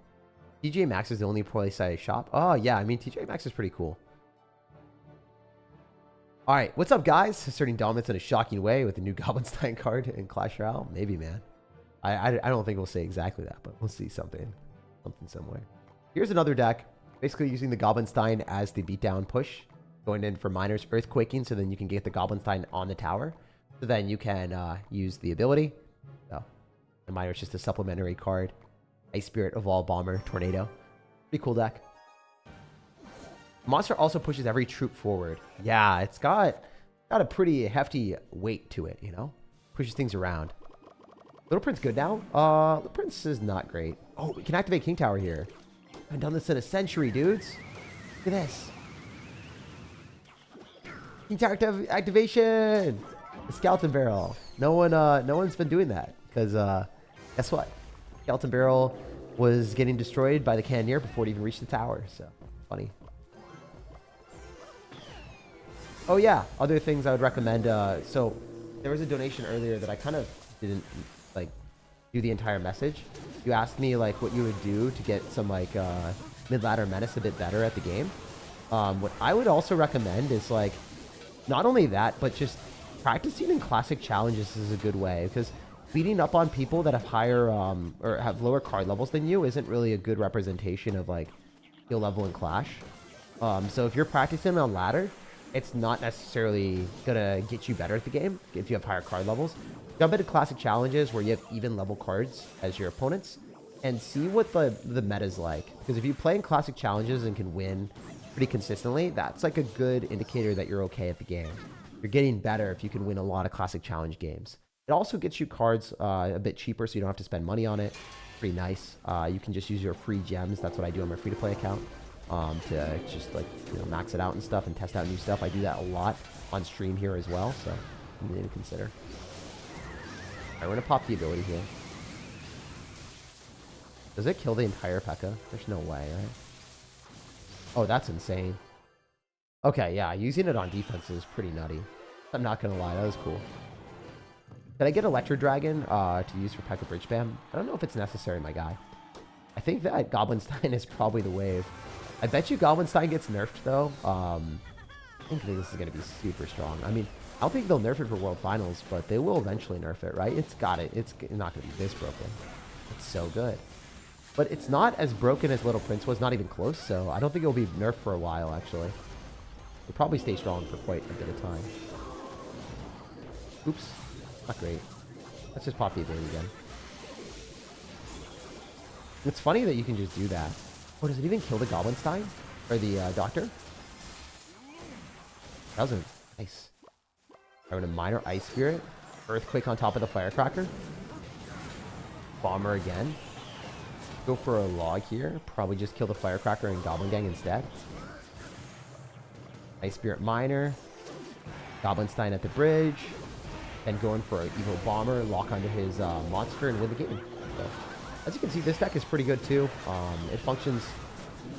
TJ Maxx is the only place I shop. Oh, yeah. I mean, TJ Maxx is pretty cool. All right. What's up, guys? Asserting dominance in a shocking way with the new GoblinStein card in Clash Royale. Maybe, man. I don't think we'll say exactly that, but we'll see something somewhere. Here's another deck. Basically using the GoblinStein as the beatdown push. Going in for miners earthquaking, so then you can get the GoblinStein on the tower. So then you can use the ability. So the miner's just a supplementary card. Ice Spirit, Evolve Bomber, Tornado. Pretty cool deck. Monster also pushes every troop forward. Yeah, it's got a pretty hefty weight to it, you know? Pushes things around. Little Prince good now? Little Prince is not great. Oh, we can activate King Tower here. I haven't done this in a century, dudes. Look at this. King Tower activation! The Skeleton Barrel. No one's been doing that. Because, guess what? Skeleton Barrel was getting destroyed by the Cannoneer before it even reached the tower. So, funny. Oh yeah, other things I would recommend. So there was a donation earlier that I kind of didn't like do the entire message. You asked me like what you would do to get some like mid-ladder menace a bit better at the game. What I would also recommend is like not only that, but just practicing in classic challenges is a good way, because beating up on people that have higher or have lower card levels than you isn't really a good representation of like skill level in Clash. So if you're practicing on ladder, it's not necessarily gonna get you better at the game if you have higher card levels. Jump into classic challenges where you have even level cards as your opponents and see what the meta's like. Because if you play in classic challenges and can win pretty consistently, that's like a good indicator that you're okay at the game. You're getting better if you can win a lot of classic challenge games. It also gets you cards a bit cheaper, so you don't have to spend money on it. Pretty nice. You can just use your free gems. That's what I do on my free-to-play account. To just like, you know, max it out and stuff and test out new stuff. I do that a lot on stream here as well, so you need to consider. Alright, we're gonna pop the ability here. Does it kill the entire P.E.K.K.A? There's no way, right? Oh, that's insane. Okay, yeah, using it on defense is pretty nutty. I'm not gonna lie, that was cool. Did I get Electro Dragon to use for P.E.K.K.A Bridge Spam? I don't know if it's necessary, my guy. I think that GoblinStein is probably the wave. I bet you GoblinStein gets nerfed, though. I think this is going to be super strong. I mean, I don't think they'll nerf it for World Finals, but they will eventually nerf it, right? It's got it. It's not going to be this broken. It's so good. But it's not as broken as Little Prince was, not even close, so I don't think it'll be nerfed for a while, actually. It'll probably stay strong for quite a bit of time. Oops. Not great. Let's just pop the ability again. It's funny that you can just do that. Oh, does it even kill the GoblinStein? Or the Doctor? That was nice. I'm gonna Minor Ice Spirit. Earthquake on top of the Firecracker. Bomber again. Go for a log here. Probably just kill the Firecracker and Goblin Gang instead. Ice Spirit Minor. GoblinStein at the bridge, and going for an evil bomber, lock onto his monster, and win the game. So, as you can see, this deck is pretty good too. It functions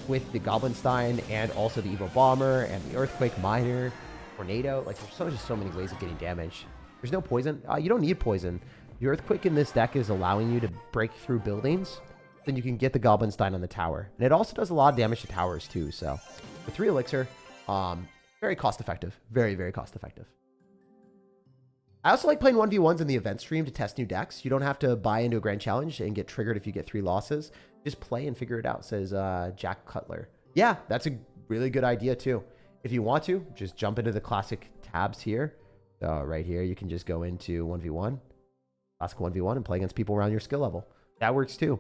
with the GoblinStein and also the evil bomber and the earthquake miner, tornado. Like there's just so many ways of getting damage. There's no poison. You don't need poison. The earthquake in this deck is allowing you to break through buildings. Then you can get the GoblinStein on the tower, and it also does a lot of damage to towers too. So, the 3 elixir, very cost effective. Very, very cost effective. I also like playing 1v1s in the event stream to test new decks. You don't have to buy into a grand challenge and get triggered if you get 3 losses. Just play and figure it out, says Jack Cutler. Yeah, that's a really good idea too. If you want to, just jump into the classic tabs here. So right here, you can just go into 1v1, classic 1v1, and play against people around your skill level. That works too.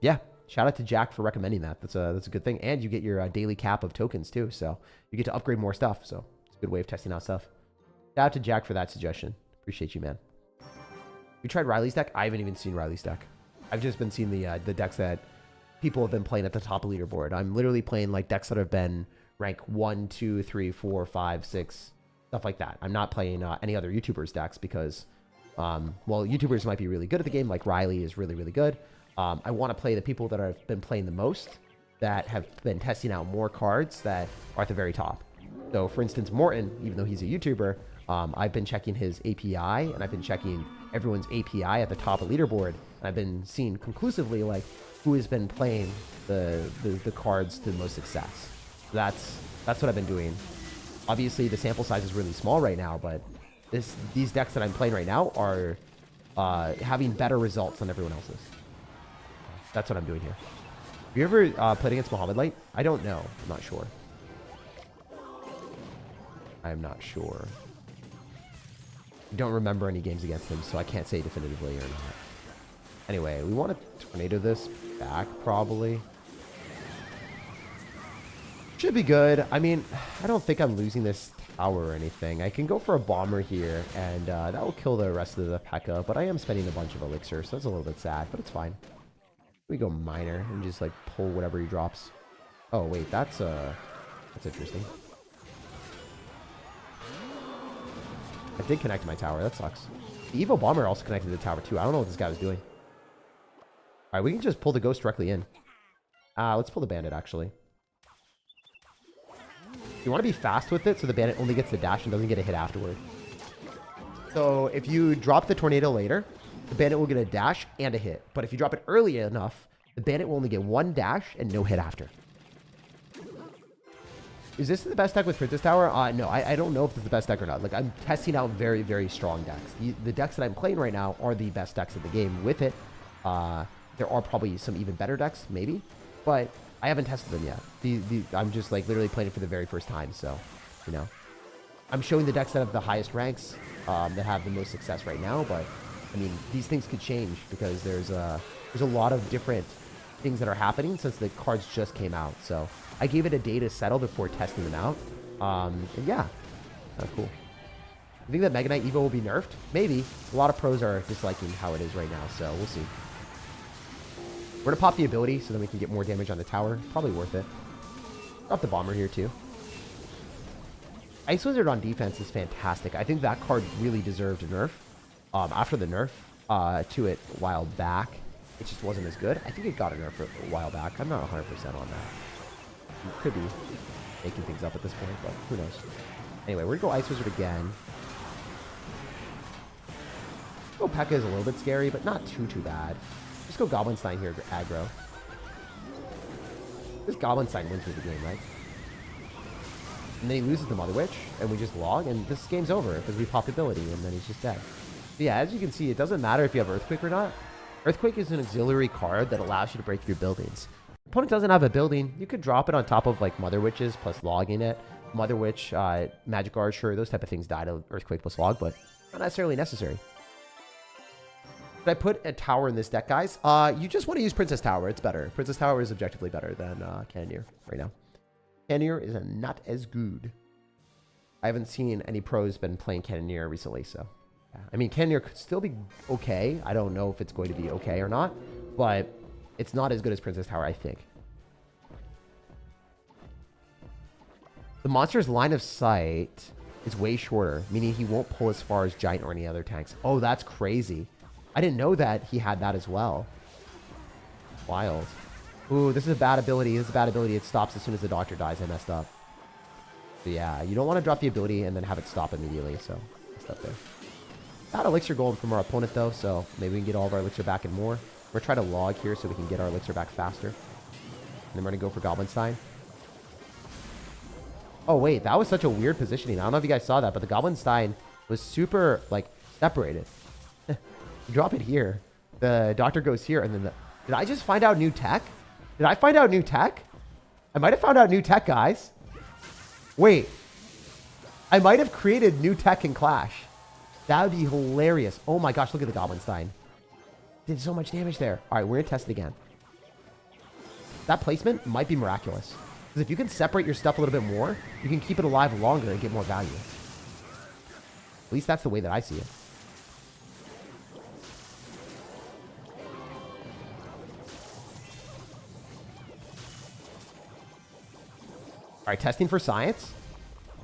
Yeah, shout out to Jack for recommending that. That's a good thing. And you get your daily cap of tokens too. So you get to upgrade more stuff. So it's a good way of testing out stuff. Shout out to Jack for that suggestion. Appreciate you, man. You tried Riley's deck? I haven't even seen Riley's deck. I've just been seeing the decks that people have been playing at the top of leaderboard. I'm literally playing like decks that have been rank 1, 2, 3, 4, 5, 6, stuff like that. I'm not playing any other YouTubers' decks because, well, YouTubers might be really good at the game. Like Riley is really, really good. I want to play the people that have been playing the most, that have been testing out more cards that are at the very top. So, for instance, Morton, even though he's a YouTuber, I've been checking his API, and I've been checking everyone's API at the top of leaderboard, and I've been seeing conclusively like who has been playing the cards to the most success. So that's what I've been doing. Obviously, the sample size is really small right now, but these decks that I'm playing right now are having better results than everyone else's. That's what I'm doing here. Have you ever played against Muhammad Light? I don't know. I'm not sure. I'm not sure. I don't remember any games against him, so I can't say definitively or not. Anyway, we want to tornado this back, probably. Should be good. I mean, I don't think I'm losing this tower or anything. I can go for a bomber here, and that will kill the rest of the P.E.K.K.A, but I am spending a bunch of elixir, so that's a little bit sad, but it's fine. We go miner and just, like, pull whatever he drops. Oh, wait, that's interesting. I did connect to my tower. That sucks. The Evo Bomber also connected to the tower, too. I don't know what this guy was doing. All right, we can just pull the Ghost directly in. Let's pull the Bandit, actually. You want to be fast with it so the Bandit only gets the dash and doesn't get a hit afterward. So if you drop the Tornado later, the Bandit will get a dash and a hit. But if you drop it early enough, the Bandit will only get 1 dash and no hit after. Is this the best deck with Princess Tower? No, I don't know if this is the best deck or not. Like, I'm testing out very, very strong decks. The decks that I'm playing right now are the best decks in the game with it. There are probably some even better decks, maybe. But I haven't tested them yet. I'm just, like, literally playing it for the very first time. So, you know. I'm showing the decks that have the highest ranks, that have the most success right now. But, I mean, these things could change because there's a lot of different things that are happening since the cards just came out. So I gave it a day to settle before testing them out. And yeah, cool. You think that Mega Knight Evo will be nerfed? Maybe. A lot of pros are disliking how it is right now, so we'll see. We're gonna pop the ability so then we can get more damage on the tower. Probably worth it. Drop the bomber here too. Ice Wizard on defense is fantastic. I think that card really deserved a nerf. After the nerf to it a while back, it just wasn't as good. I think it got a nerf a while back. I'm not 100% on that. You could be making things up at this point, but who knows. Anyway, we're going to go Ice Wizard again. Go P.E.K.K.A is a little bit scary, but not too bad. Just go GoblinStein here, aggro. This GoblinStein wins me the game, right? And then he loses the Mother Witch, and we just log, and this game's over because we pop the ability, and then he's just dead. So yeah, as you can see, it doesn't matter if you have Earthquake or not. Earthquake is an auxiliary card that allows you to break through buildings. If opponent doesn't have a building, you could drop it on top of like Mother Witches plus logging it. Mother Witch, Magic Archer, those type of things die to Earthquake plus log, but not necessarily necessary. Should I put a tower in this deck, guys? You just want to use Princess Tower. It's better. Princess Tower is objectively better than Cannoneer right now. Cannoneer is not as good. I haven't seen any pros been playing Cannoneer recently, so... I mean, Cannoneer could still be okay. I don't know if it's going to be okay or not, but it's not as good as Princess Tower, I think. The monster's line of sight is way shorter, meaning he won't pull as far as Giant or any other tanks. Oh, that's crazy. I didn't know that he had that as well. Wild. Ooh, this is a bad ability. This is a bad ability. It stops as soon as the doctor dies. I messed up. So yeah, you don't want to drop the ability and then have it stop immediately. So, messed up there. Got elixir gold from our opponent though, so maybe we can get all of our elixir back and more. We're going to try to log here so we can get our elixir back faster. And then we're going to go for GoblinStein. Oh wait, that was such a weird positioning. I don't know if you guys saw that, but the GoblinStein was super, like, separated. You drop it here. The doctor goes here, and then the... Did I just find out new tech? Did I find out new tech? I might have found out new tech, guys. Wait. I might have created new tech in Clash. That would be hilarious. Oh my gosh, look at the GoblinStein. Did so much damage there. All right, we're going to test it again. That placement might be miraculous. Because if you can separate your stuff a little bit more, you can keep it alive longer and get more value. At least that's the way that I see it. All right, testing for science.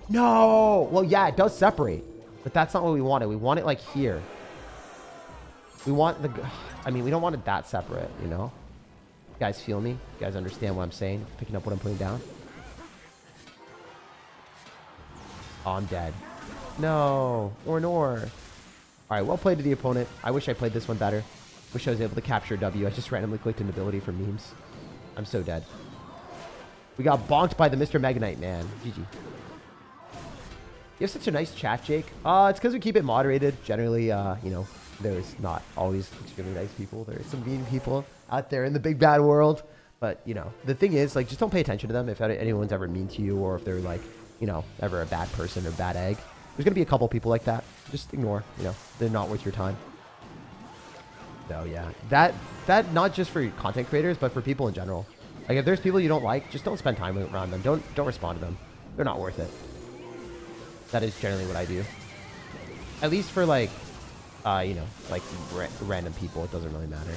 No! Well, yeah, it does separate. But that's not what we wanted. We want it, like, here. We want the... I mean, we don't want it that separate, you know? You guys feel me? You guys understand what I'm saying? Picking up what I'm putting down? Oh, I'm dead. No. Nor. All right, well played to the opponent. I wish I played this one better. Wish I was able to capture a W. I just randomly clicked an ability for memes. I'm so dead. We got bonked by the Mr. Mega Knight, man. GG. You have such a nice chat, Jake. It's because we keep it moderated. Generally, you know, there's not always extremely nice people. There's some mean people out there in the big bad world. But, you know, the thing is, like, just don't pay attention to them if anyone's ever mean to you or if they're, like, you know, ever a bad person or bad egg. There's going to be a couple people like that. Just ignore, you know, they're not worth your time. So, yeah. That not just for content creators, but for people in general. Like, if there's people you don't like, just don't spend time around them. Don't respond to them. They're not worth it. That is generally what I do. At least for, like, you know, like, random people, it doesn't really matter.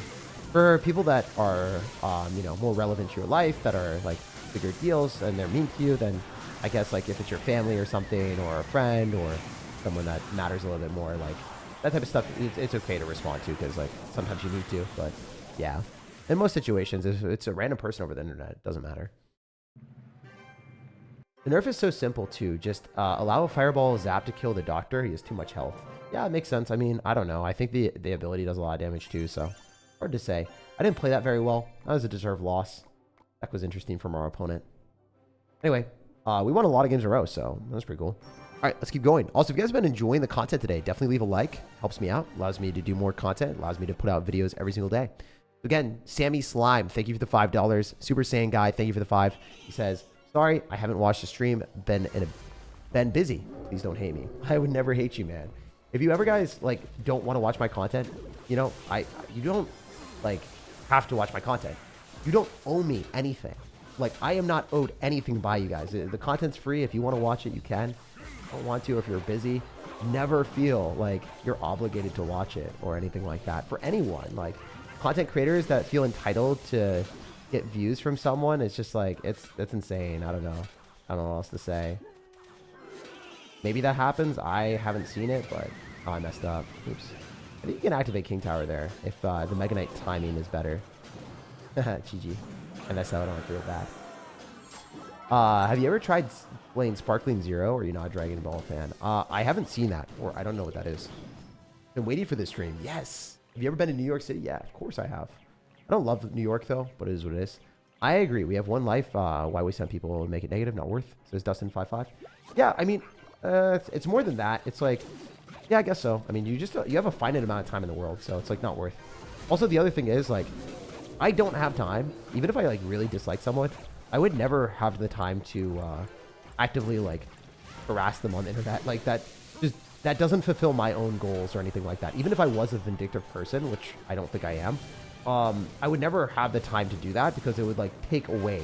For people that are, you know, more relevant to your life, that are, like, bigger deals, and they're mean to you, then I guess, like, if it's your family or something, or a friend, or someone that matters a little bit more, like, that type of stuff, it's okay to respond to, because, like, sometimes you need to, but, yeah. In most situations, if it's a random person over the internet, it doesn't matter. The nerf is so simple, too. Just allow a fireball zap to kill the doctor. He has too much health. Yeah, it makes sense. I mean, I don't know. I think the ability does a lot of damage, too, so hard to say. I didn't play that very well. That was a deserved loss. That was interesting from our opponent. Anyway, we won a lot of games in a row, so that was pretty cool. All right, let's keep going. Also, if you guys have been enjoying the content today, definitely leave a like. Helps me out. Allows me to do more content. Allows me to put out videos every single day. Again, Sammy Slime, thank you for the $5. Super Saiyan Guy, thank you for the 5. He says, sorry, I haven't watched the stream. Been busy. Please don't hate me. I would never hate you, man. If you ever guys, like, don't want to watch my content, you know, you don't, like, have to watch my content. You don't owe me anything. Like, I am not owed anything by you guys. The content's free. If you want to watch it, you can. Don't want to if you're busy. Never feel like you're obligated to watch it or anything like that for anyone. Like, content creators that feel entitled to get views from someone, it's just like, that's insane. I don't know. I don't know what else to say. Maybe that happens. I haven't seen it, but oh, I messed up. Oops. I think you can activate King Tower there if the Mega Knight timing is better. GG. I messed up. I don't want to feel bad. Have you ever tried playing Sparkling Zero, or are you not a Dragon Ball fan? I haven't seen that, or I don't know what that is. Been waiting for this stream. Yes. Have you ever been to New York City? Yeah, of course I have. I don't love New York, though, but it is what it is. I agree. We have one life. Why waste on people and make it negative? Not worth. Says Dustin55. Yeah, I mean, it's more than that. It's like, yeah, I guess so. I mean, you have a finite amount of time in the world, so it's, like, not worth. Also, the other thing is, like, I don't have time. Even if I, like, really dislike someone, I would never have the time to actively, like, harass them on the internet. Like, that doesn't fulfill my own goals or anything like that. Even if I was a vindictive person, which I don't think I am, I would never have the time to do that because it would, like, take away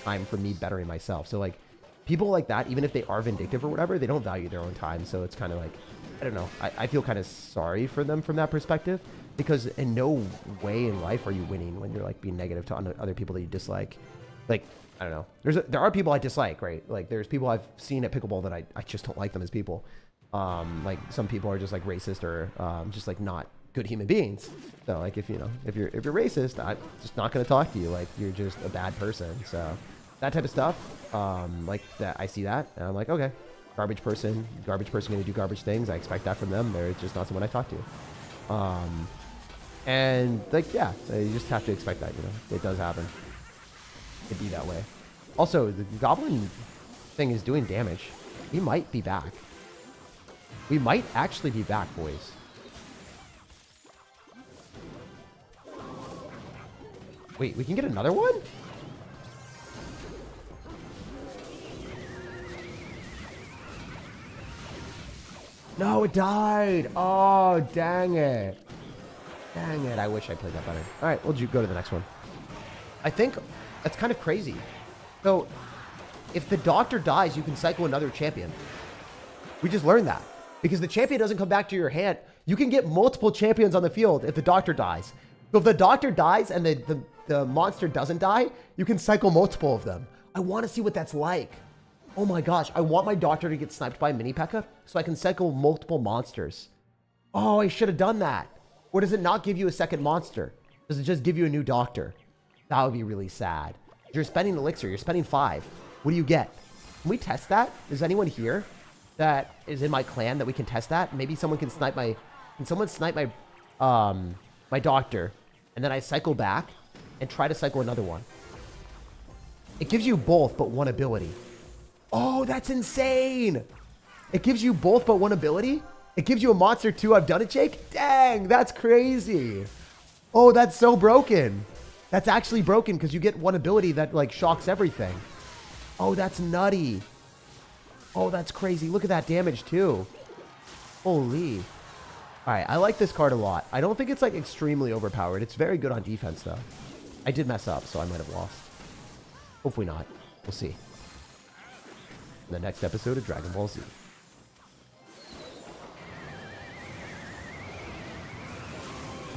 time from me bettering myself. So, like, people like that, even if they are vindictive or whatever, they don't value their own time. So it's kind of like, I don't know. I feel kind of sorry for them from that perspective, because in no way in life are you winning when you're, like, being negative to other people that you dislike. Like, I don't know. There are people I dislike, right? Like, there's people I've seen at pickleball that I just don't like them as people. Like, some people are just like racist or just like not good human beings. So like, if you're racist, I'm just not gonna talk to you. Like, you're just a bad person. So that type of stuff, like that, I see that, and I'm like, okay, garbage person gonna do garbage things. I expect that from them. They're just not someone I talk to. And like, yeah, you just have to expect that. It does happen. It'd be that way. Also, the goblin thing is doing damage. We might be back. We might actually be back, boys. Wait, we can get another one? No, it died. Oh, dang it. Dang it. I wish I played that better. All right, we'll go to the next one. I think that's kind of crazy. So, if the doctor dies, you can cycle another champion. We just learned that. Because the champion doesn't come back to your hand. You can get multiple champions on the field if the doctor dies. So if the doctor dies and the monster doesn't die, you can cycle multiple of them. I want to see what that's like. Oh my gosh, I want my doctor to get sniped by a mini P.E.K.K.A. so I can cycle multiple monsters. Oh, I should have done that. Or does it not give you a second monster? Does it just give you a new doctor? That would be really sad. You're spending elixir, you're spending 5. What do you get? Can we test that? Is anyone here that is in my clan that we can test that? Maybe someone can snipe my... Can someone snipe my... my doctor, and then I cycle back and try to cycle another one. It gives you both but one ability. Oh, that's insane. It gives you both but one ability? It gives you a monster too. I've done it, Jake? Dang, that's crazy. Oh, that's so broken. That's actually broken because you get one ability that like shocks everything. Oh, that's nutty. Oh, that's crazy. Look at that damage too. Holy. All right, I like this card a lot. I don't think it's like extremely overpowered. It's very good on defense though. I did mess up, so I might have lost. Hopefully not. We'll see. In the next episode of Dragon Ball Z.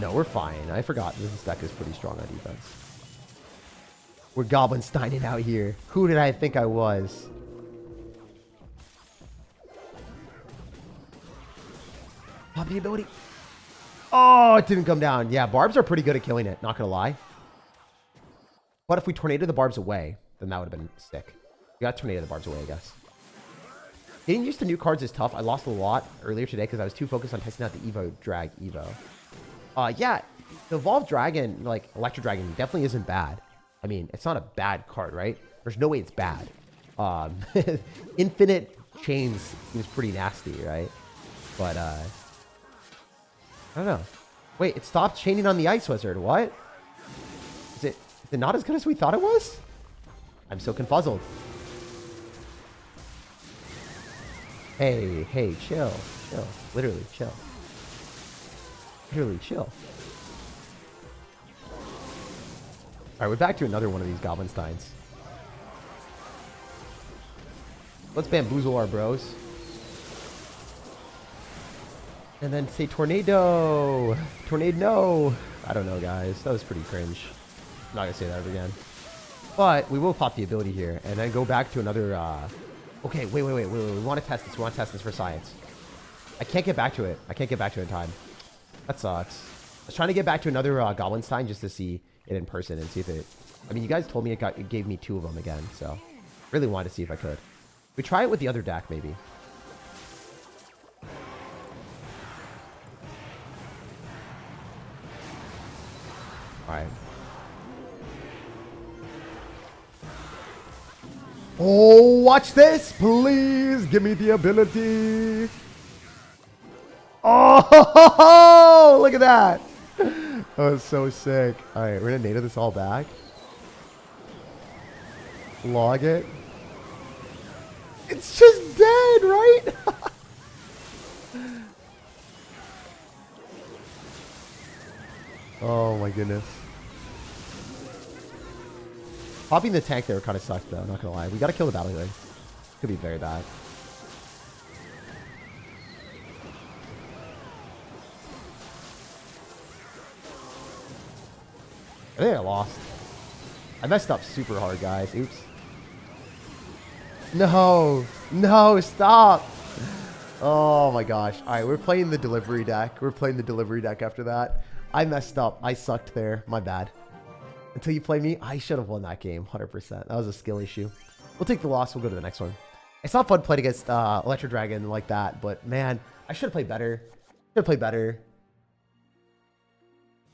No, we're fine. I forgot this deck is pretty strong on defense. We're GoblinSteining out here. Who did I think I was? Pop the ability. Oh, it didn't come down. Yeah, barbs are pretty good at killing it. Not gonna lie. But if we tornado the barbs away, then that would have been sick. We got to tornado the barbs away, I guess. Getting used to new cards is tough. I lost a lot earlier today because I was too focused on testing out the Evo Drag Evo. Yeah, the Evolved Dragon, like Electro Dragon, definitely isn't bad. I mean, it's not a bad card, right? There's no way it's bad. Infinite Chains seems pretty nasty, right? But, I don't know. Wait, it stopped chaining on the Ice Wizard. What? Is it not as good as we thought it was? I'm so confuzzled. Hey, chill. Chill. Literally, chill. Literally, chill. Alright, we're back to another one of these GoblinSteins. Let's bamboozle our bros. And then say tornado. Tornado. I don't know, guys. That was pretty cringe. I'm not gonna say that ever again. But we will pop the ability here and then go back to another. Okay, wait. We want to test this. We want to test this for science. I can't get back to it. I can't get back to it in time. That sucks. I was trying to get back to another GoblinStein just to see it in person and see if it. I mean, you guys told me it gave me 2 of them again, so really wanted to see if I could. We try it with the other deck, maybe. All right. Oh, watch this, please. Give me the ability. Oh, look at that. That was so sick. All right, we're going to native this all back. Log it. It's just dead, right? Oh, my goodness. Popping the tank there kind of sucked, though. Not going to lie. We got to kill the battle healer. Could be very bad. I think I lost. I messed up super hard, guys. Oops. No. No, stop. Oh my gosh. All right, we're playing the delivery deck. We're playing the delivery deck after that. I messed up. I sucked there. My bad. Until you play me, I should have won that game. 100%. That was a skill issue. We'll take the loss. We'll go to the next one. It's not fun playing against Electro Dragon like that, but man, I should have played better. Should have played better.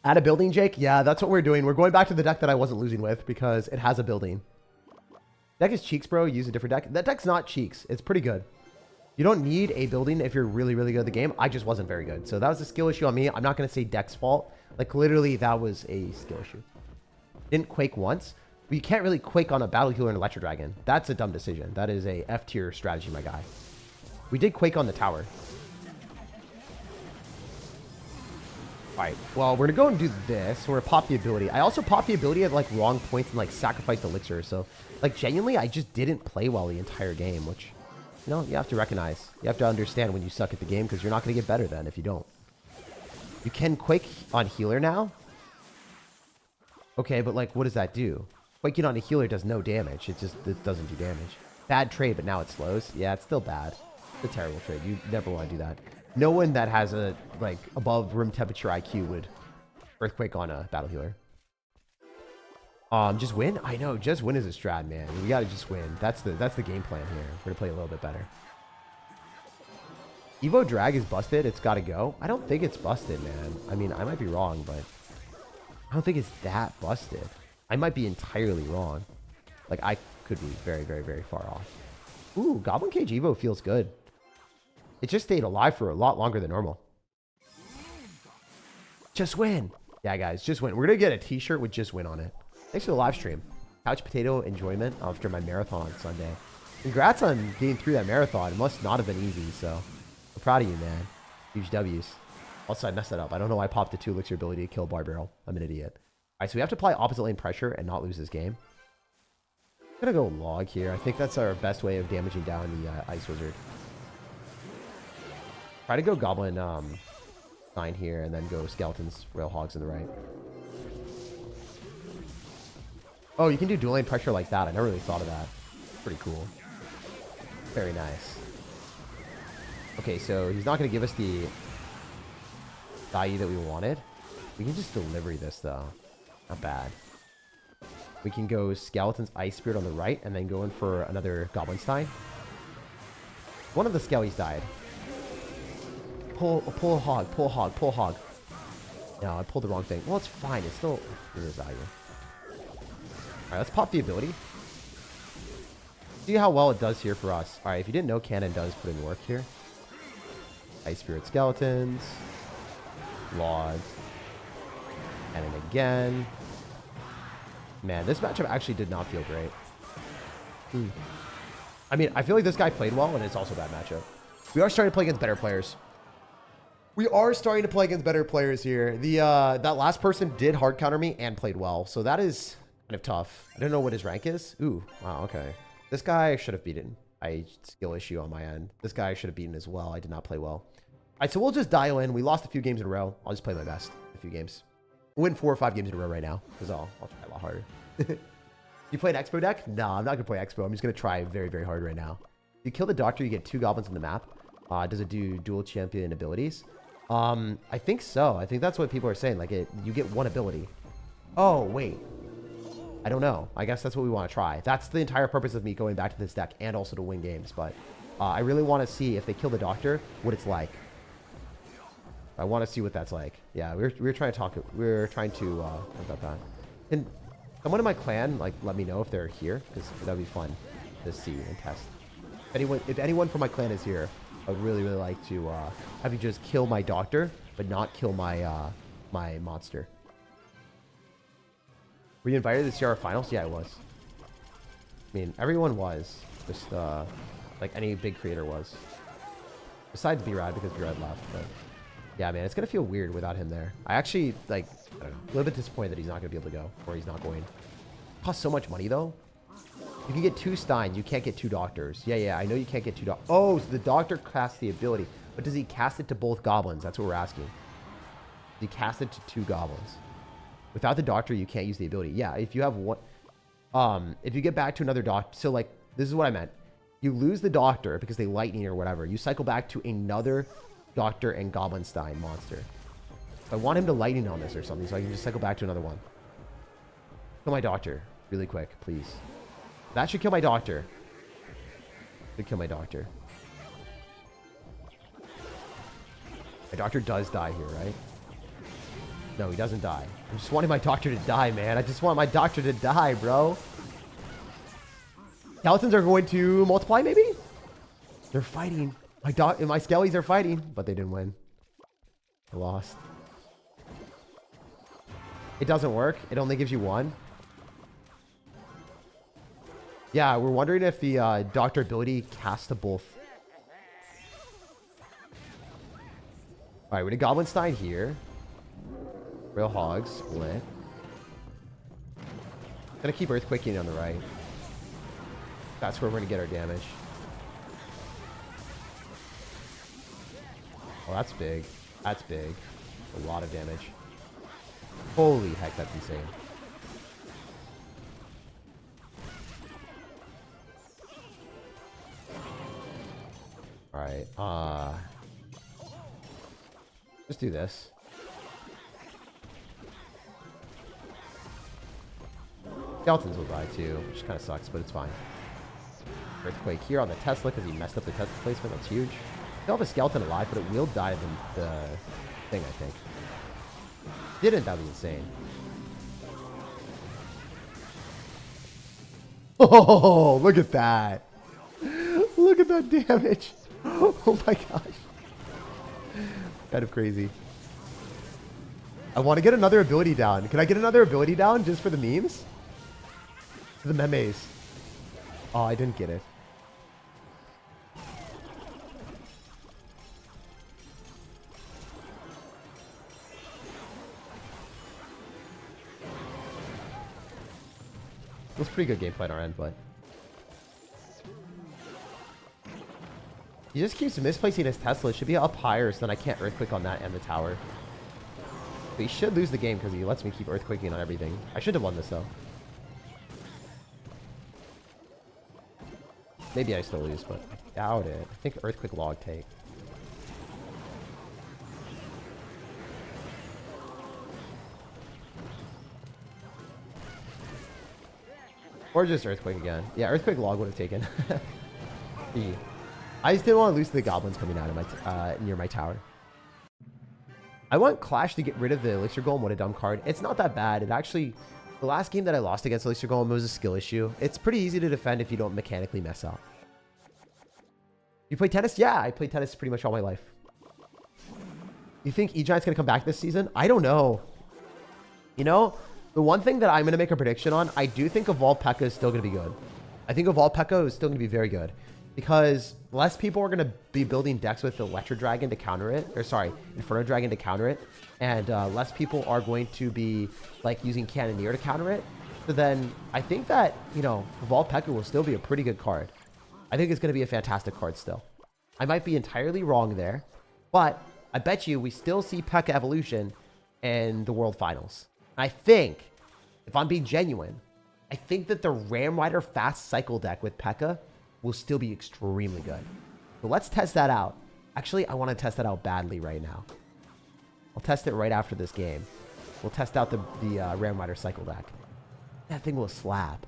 Add a building, Jake? Yeah, that's what we're doing. We're going back to the deck that I wasn't losing with because it has a building. Deck is cheeks, bro. Use a different deck. That deck's not cheeks. It's pretty good. You don't need a building if you're really, really good at the game. I just wasn't very good. So that was a skill issue on me. I'm not going to say deck's fault. Like, literally, that was a skill issue. Didn't quake once. But you can't really quake on a battle healer and Electro Dragon. That's a dumb decision. That is a F tier strategy, my guy. We did quake on the tower. Alright, well, we're going to go and do this. We're going to pop the ability. I also popped the ability at, like, wrong points and, like, sacrificed elixir. So, like, genuinely, I just didn't play well the entire game, which, you know, you have to recognize. You have to understand when you suck at the game because you're not going to get better then if you don't. You can quake on healer now. Okay, but, like, what does that do? Quaking on a healer does no damage. It doesn't do damage. Bad trade, but now it slows. Yeah, it's still bad. It's a terrible trade. You never want to do that. No one that has a, like, above room temperature IQ would earthquake on a battle healer. Just win? I know, just win is a strat, man. We gotta just win. That's the game plan here. We're gonna play a little bit better. Evo drag is busted. It's gotta go. I don't think it's busted, man. I mean, I might be wrong, but I don't think it's that busted. I might be entirely wrong. Like, I could be very, very, very far off. Ooh, Goblin Cage Evo feels good. It just stayed alive for a lot longer than normal. Just win. Yeah, guys, just win. We're going to get a t-shirt with just win on it. Thanks for the live stream. Couch potato enjoyment after my marathon on Sunday. Congrats on getting through that marathon. It must not have been easy, so I'm proud of you, man. Huge W's. Also, I messed that up. I don't know why I popped the 2 elixir ability to kill Barbarrel. I'm an idiot. All right, so we have to apply opposite lane pressure and not lose this game. I'm going to go log here. I think that's our best way of damaging down the Ice Wizard. Try to go Goblin 9 here and then go Skeletons, Rail Hogs in the right. Oh, you can do dual lane pressure like that. I never really thought of that. Pretty cool. Very nice. Okay, so he's not going to give us the value that we wanted. We can just delivery this, though. Not bad. We can go Skeletons, Ice Spirit on the right and then go in for another GoblinStein. One of the Skellies died. Pull a hog, pull a hog, pull a hog. No, I pulled the wrong thing. Well, it's fine. It's still there's value. Alright, let's pop the ability. See how well it does here for us. Alright, if you didn't know, Cannon does put in work here. Ice Spirit Skeletons. Log. And then again. Man, this matchup actually did not feel great. I mean, I feel like this guy played well, and it's also a bad matchup. We are starting to play against better players. We are starting to play against better players here. That last person did hard counter me and played well, so that is kind of tough. I don't know what his rank is. Ooh, wow, okay. This guy should have beaten. Skill issue on my end. This guy should have beaten as well. I did not play well. All right, so we'll just dial in. We lost a few games in a row. I'll just play my best a few games. We'll win 4 or 5 games in a row right now, because I'll try a lot harder. You played Expo deck? No, I'm not going to play Expo. I'm just going to try very, very hard right now. You kill the Doctor, you get 2 goblins on the map. Does it do dual champion abilities? I think so. I think that's what people are saying. Like, you get 1 ability. Oh, wait. I don't know. I guess that's what we want to try. That's the entire purpose of me going back to this deck and also to win games. But I really want to see if they kill the Doctor, what it's like. I want to see what that's like. Yeah, we're trying to talk. We're trying to about that. And someone in my clan, like, let me know if they're here, because that'd be fun to see and test. If anyone from my clan is here, I would really, really like to have you just kill my Doctor, but not kill my my monster. Were you invited to the CR finals? Yeah, I was. I mean, everyone was. Just like any big creator was. Besides B-Rad, because B-Rad left, but. Yeah, man, it's going to feel weird without him there. I actually, like, I don't know, a little bit disappointed that he's not going to be able to go, or he's not going. It costs so much money, though. You can get 2 Steins. You can't get 2 Doctors. Yeah, I know you can't get 2 Doctors. Oh, so the Doctor casts the ability. But does he cast it to both Goblins? That's what we're asking. Does he cast it to 2 Goblins? Without the Doctor, you can't use the ability. Yeah, if you have one... If you get back to another doctor, so like, this is what I meant. You lose the doctor because they lightning or whatever. You cycle back to another doctor and GoblinStein monster. I want him to lightning on this or something, so I can just cycle back to another one. Kill my doctor really quick, please. That should kill my doctor. Should kill my doctor. My doctor does die here, right? No, he doesn't die. I'm just wanting my doctor to die, man. I just want my doctor to die, bro. Skeletons are going to multiply, maybe? They're fighting. My skellies are fighting, but they didn't win. I lost. It doesn't work. It only gives you one. Yeah, we're wondering if the doctor ability casts to both. Alright, we're gonna GoblinStein here. Real hogs, split. Gonna keep earthquaking on the right. That's where we're gonna get our damage. Oh, that's big. That's big. A lot of damage. Holy heck, that's insane. Alright, let's do this. Skeletons will die too, which kind of sucks, but it's fine. Earthquake here on the Tesla because he messed up the Tesla placement. That's huge. Still have a skeleton alive, but it will die in the thing, I think. Didn't, that'd be insane. Oh, look at that. Look at that damage. Oh my gosh. Kind of crazy. I want to get another ability down. Can I get another ability down just for the memes? For the memes. Oh, I didn't get it. It was pretty good gameplay on our end, but he just keeps misplacing his Tesla. It should be up higher, so then I can't earthquake on that and the tower. But he should lose the game because he lets me keep earthquaking on everything. I should have won this though. Maybe I still lose, but I doubt it. I think earthquake log take. Or just earthquake again. Yeah, earthquake log would have taken. I just didn't want to lose to the goblins coming out of my near my tower. I want Clash to get rid of the Elixir Golem. What a dumb card. It's not that bad. It actually, the last game that I lost against Elixir Golem was a skill issue. It's pretty easy to defend if you don't mechanically mess up. You play tennis? Yeah, I played tennis pretty much all my life. You think E-Giant's going to come back this season? I don't know. You know, the one thing that I'm going to make a prediction on, I do think Evolved P.E.K.K.A is still going to be good. I think Evolved P.E.K.K.A is still going to be very good. Because less people are going to be building decks with Electro Dragon to counter it. Or sorry, Inferno Dragon to counter it. And less people are going to be like using Cannoneer to counter it. So then I think that, you know, Evolved P.E.K.K.A will still be a pretty good card. I think it's going to be a fantastic card still. I might be entirely wrong there. But I bet you we still see P.E.K.K.A evolution in the World Finals. I think, if I'm being genuine, I think that the Ram Rider Fast Cycle deck with P.E.K.K.A will still be extremely good. So let's test that out. Actually, I want to test that out badly right now. I'll test it right after this game. We'll test out the Ram Rider Cycle deck. That thing will slap.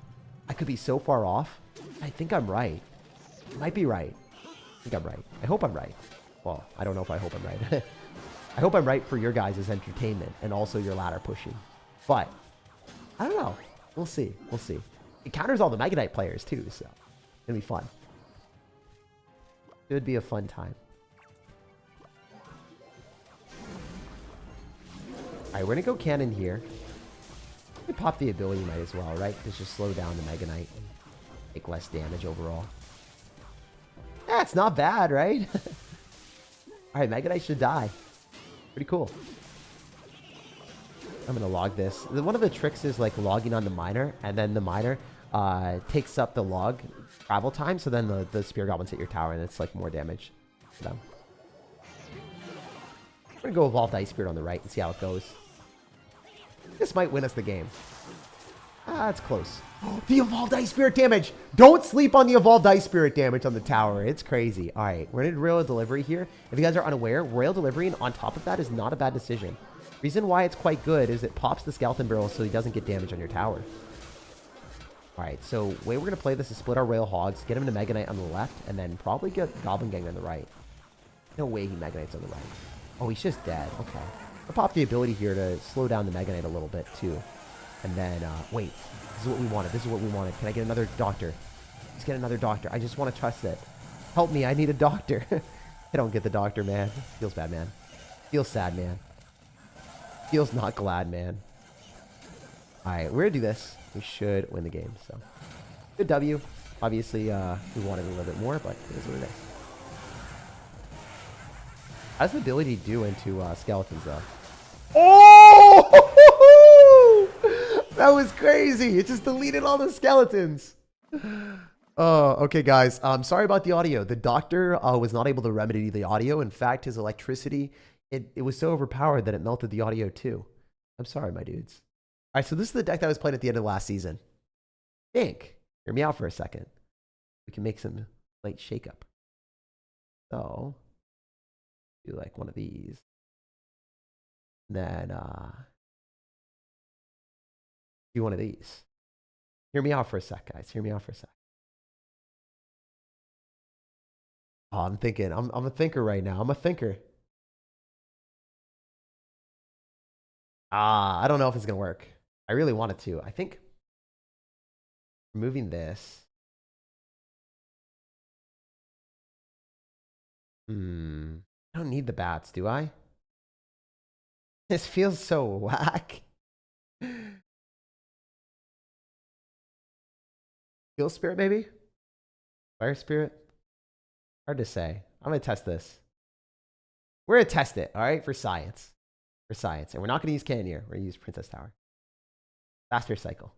I could be so far off. I think I'm right. I might be right. I think I'm right. I hope I'm right. Well, I don't know if I hope I'm right. I hope I'm right for your guys' entertainment and also your ladder pushing. But, I don't know. We'll see. We'll see. It counters all the Mega Knight players too, so it'll be fun. It would be a fun time. Alright, we're gonna go cannon here. We pop the ability might as well, right? To just slow down the Mega Knight and take less damage overall. Yeah, it's not bad, right? Alright, Mega Knight should die. Pretty cool. I'm gonna log this. One of the tricks is like logging on the miner, and then the miner takes up the log travel time, so then the spear goblins hit your tower and it's like more damage for them. We're gonna go evolve the Ice Spirit on the right and see how it goes. This might win us the game. Ah, that's close. The Evolved Ice Spirit damage. Don't sleep on the Evolved Ice Spirit damage on the tower. It's crazy. All right, we're in Royal Delivery here. If you guys are unaware, Royal Delivery on top of that is not a bad decision. Reason why it's quite good is it pops the Skeleton Barrel so he doesn't get damage on your tower. All right, so the way we're going to play this is split our Royal Hogs, get him into Mega Knight on the left, and then probably get Goblin Gang on the right. No way he Mega Knight's on the right. Oh, he's just dead. Okay. I'll pop the ability here to slow down the Mega Knight a little bit, too. And then, wait. This is what we wanted. This is what we wanted. Can I get another doctor? Let's get another doctor. I just want to trust it. Help me. I need a doctor. I don't get the doctor, man. Feels bad, man. Feels sad, man. Feels not glad, man. All right, we're going to do this. We should win the game, so. Good W. Obviously, we wanted a little bit more, but it is what it is. How's the ability do into skeletons, though? Oh! That was crazy. It just deleted all the skeletons. Oh, okay, guys. Sorry about the audio. The doctor was not able to remedy the audio. In fact, his electricity, it was so overpowered that it melted the audio, too. I'm sorry, my dudes. All right, so this is the deck that I was playing at the end of last season. Think. Hear me out for a second. We can make some late shakeup. So, do like one of these. Then, do one of these. Hear me out for a sec, guys. Hear me out for a sec. Oh, I'm thinking. I'm a thinker right now. I'm a thinker. I don't know if it's going to work. I really want it to. I think removing this. I don't need the bats, do I? This feels so whack. Heal Spirit, maybe? Fire Spirit? Hard to say. I'm going to test this. We're going to test it, all right? For science. For science. And we're not going to use Cannoneer. We're going to use Princess Tower. Faster cycle.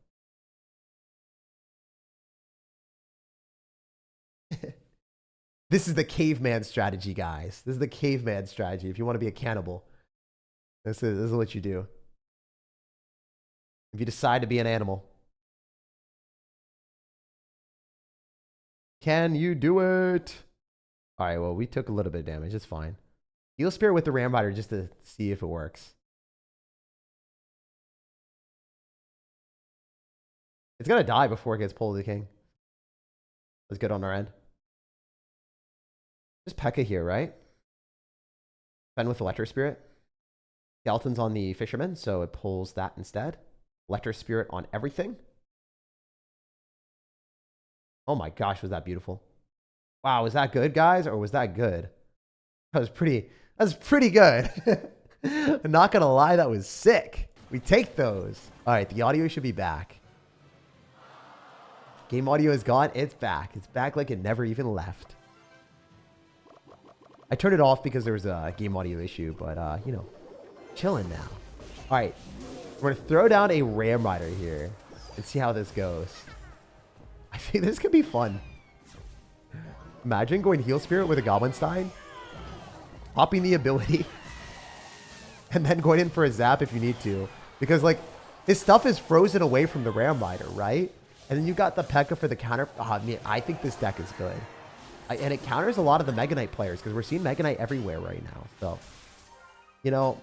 This is the caveman strategy, guys. This is the caveman strategy. If you want to be a cannibal, this is what you do. If you decide to be an animal. Can you do it? All right, well, we took a little bit of damage. It's fine. Heal Spirit with the Ram Rider just to see if it works. It's going to die before it gets pulled to the king. That's good on our end. Just P.E.K.K.A here, right? Spend with Electro Spirit. Skeleton's on the Fisherman, so it pulls that instead. Electro Spirit on everything. Oh my gosh, was that beautiful. Wow, was that good, guys? Or was that good? That was pretty good. I'm not going to lie, that was sick. We take those. All right, the audio should be back. Game audio is gone. It's back. It's back like it never even left. I turned it off because there was a game audio issue, but, you know, chilling now. All right, we're going to throw down a Ram Rider here and see how this goes. I think this could be fun. Imagine going Heal Spirit with a GoblinStein, popping the ability, and then going in for a zap if you need to. Because, like, his stuff is frozen away from the Ram Rider, right? And then you got the P.E.K.K.A for the counter. Oh, man, I think this deck is good. And it counters a lot of the Mega Knight players because we're seeing Mega Knight everywhere right now. So, you know,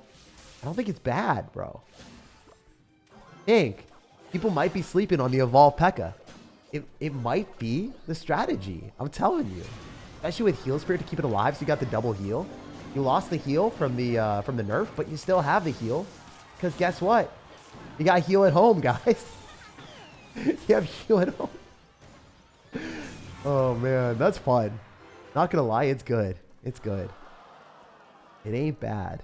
I don't think it's bad, bro. I think people might be sleeping on the Evolved P.E.K.K.A. It might be the strategy. I'm telling you. Especially with Heal Spirit to keep it alive, so you got the double heal. You lost the heal from the nerf, but you still have the heal. Because guess what? You got heal at home, guys. You have heal at home. Oh, man. That's fun. Not going to lie. It's good. It's good. It ain't bad.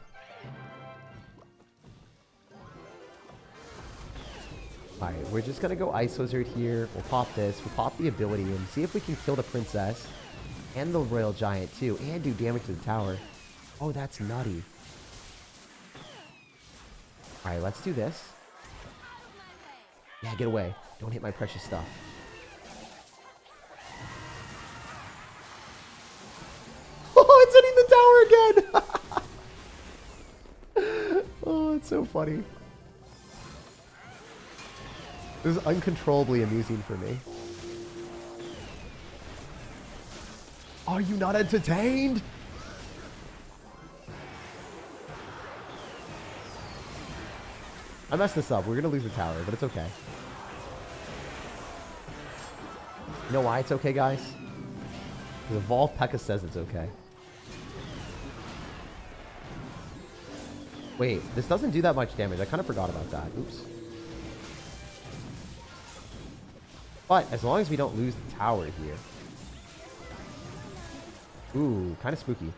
Alright, we're just going to go Ice Wizard here. We'll pop this. We'll pop the ability and see if we can kill the Princess and the Royal Giant too. And do damage to the tower. Oh, that's nutty. Alright, let's do this. Yeah, get away. Don't hit my precious stuff. Oh, it's hitting the tower again! Oh, it's so funny. This is uncontrollably amusing for me. Are you not entertained? I messed this up. We're going to lose the tower, but it's okay. You know why it's okay, guys? Because Evolve P.E.K.K.A says it's okay. Wait, this doesn't do that much damage. I kind of forgot about that. Oops. But as long as we don't lose the tower here. Ooh, kind of spooky.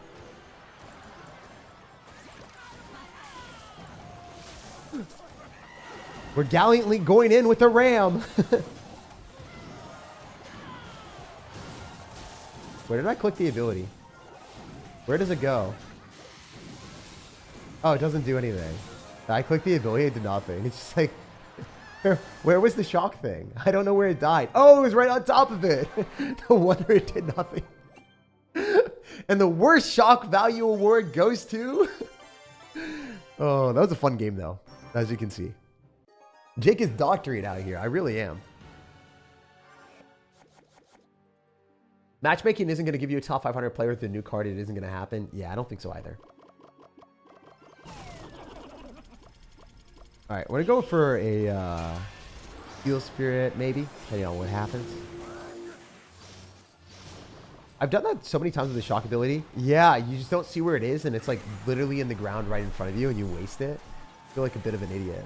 We're gallantly going in with the ram. Where did I click the ability? Where does it go? Oh, it doesn't do anything. I clicked the ability, it did nothing. It's just like, where was the shock thing? I don't know where it died. Oh, it was right on top of it. No wonder it did nothing. And the worst shock value award goes to... Oh, that was a fun game though, as you can see. Jake is doctoring out here. I really am. Matchmaking isn't going to give you a top 500 player with a new card. It isn't going to happen. Yeah, I don't think so either. All right, we're going to go for a Heal Spirit, maybe, depending on what happens. I've done that so many times with the shock ability. Yeah, you just don't see where it is, and it's like literally in the ground right in front of you, and you waste it. I feel like a bit of an idiot.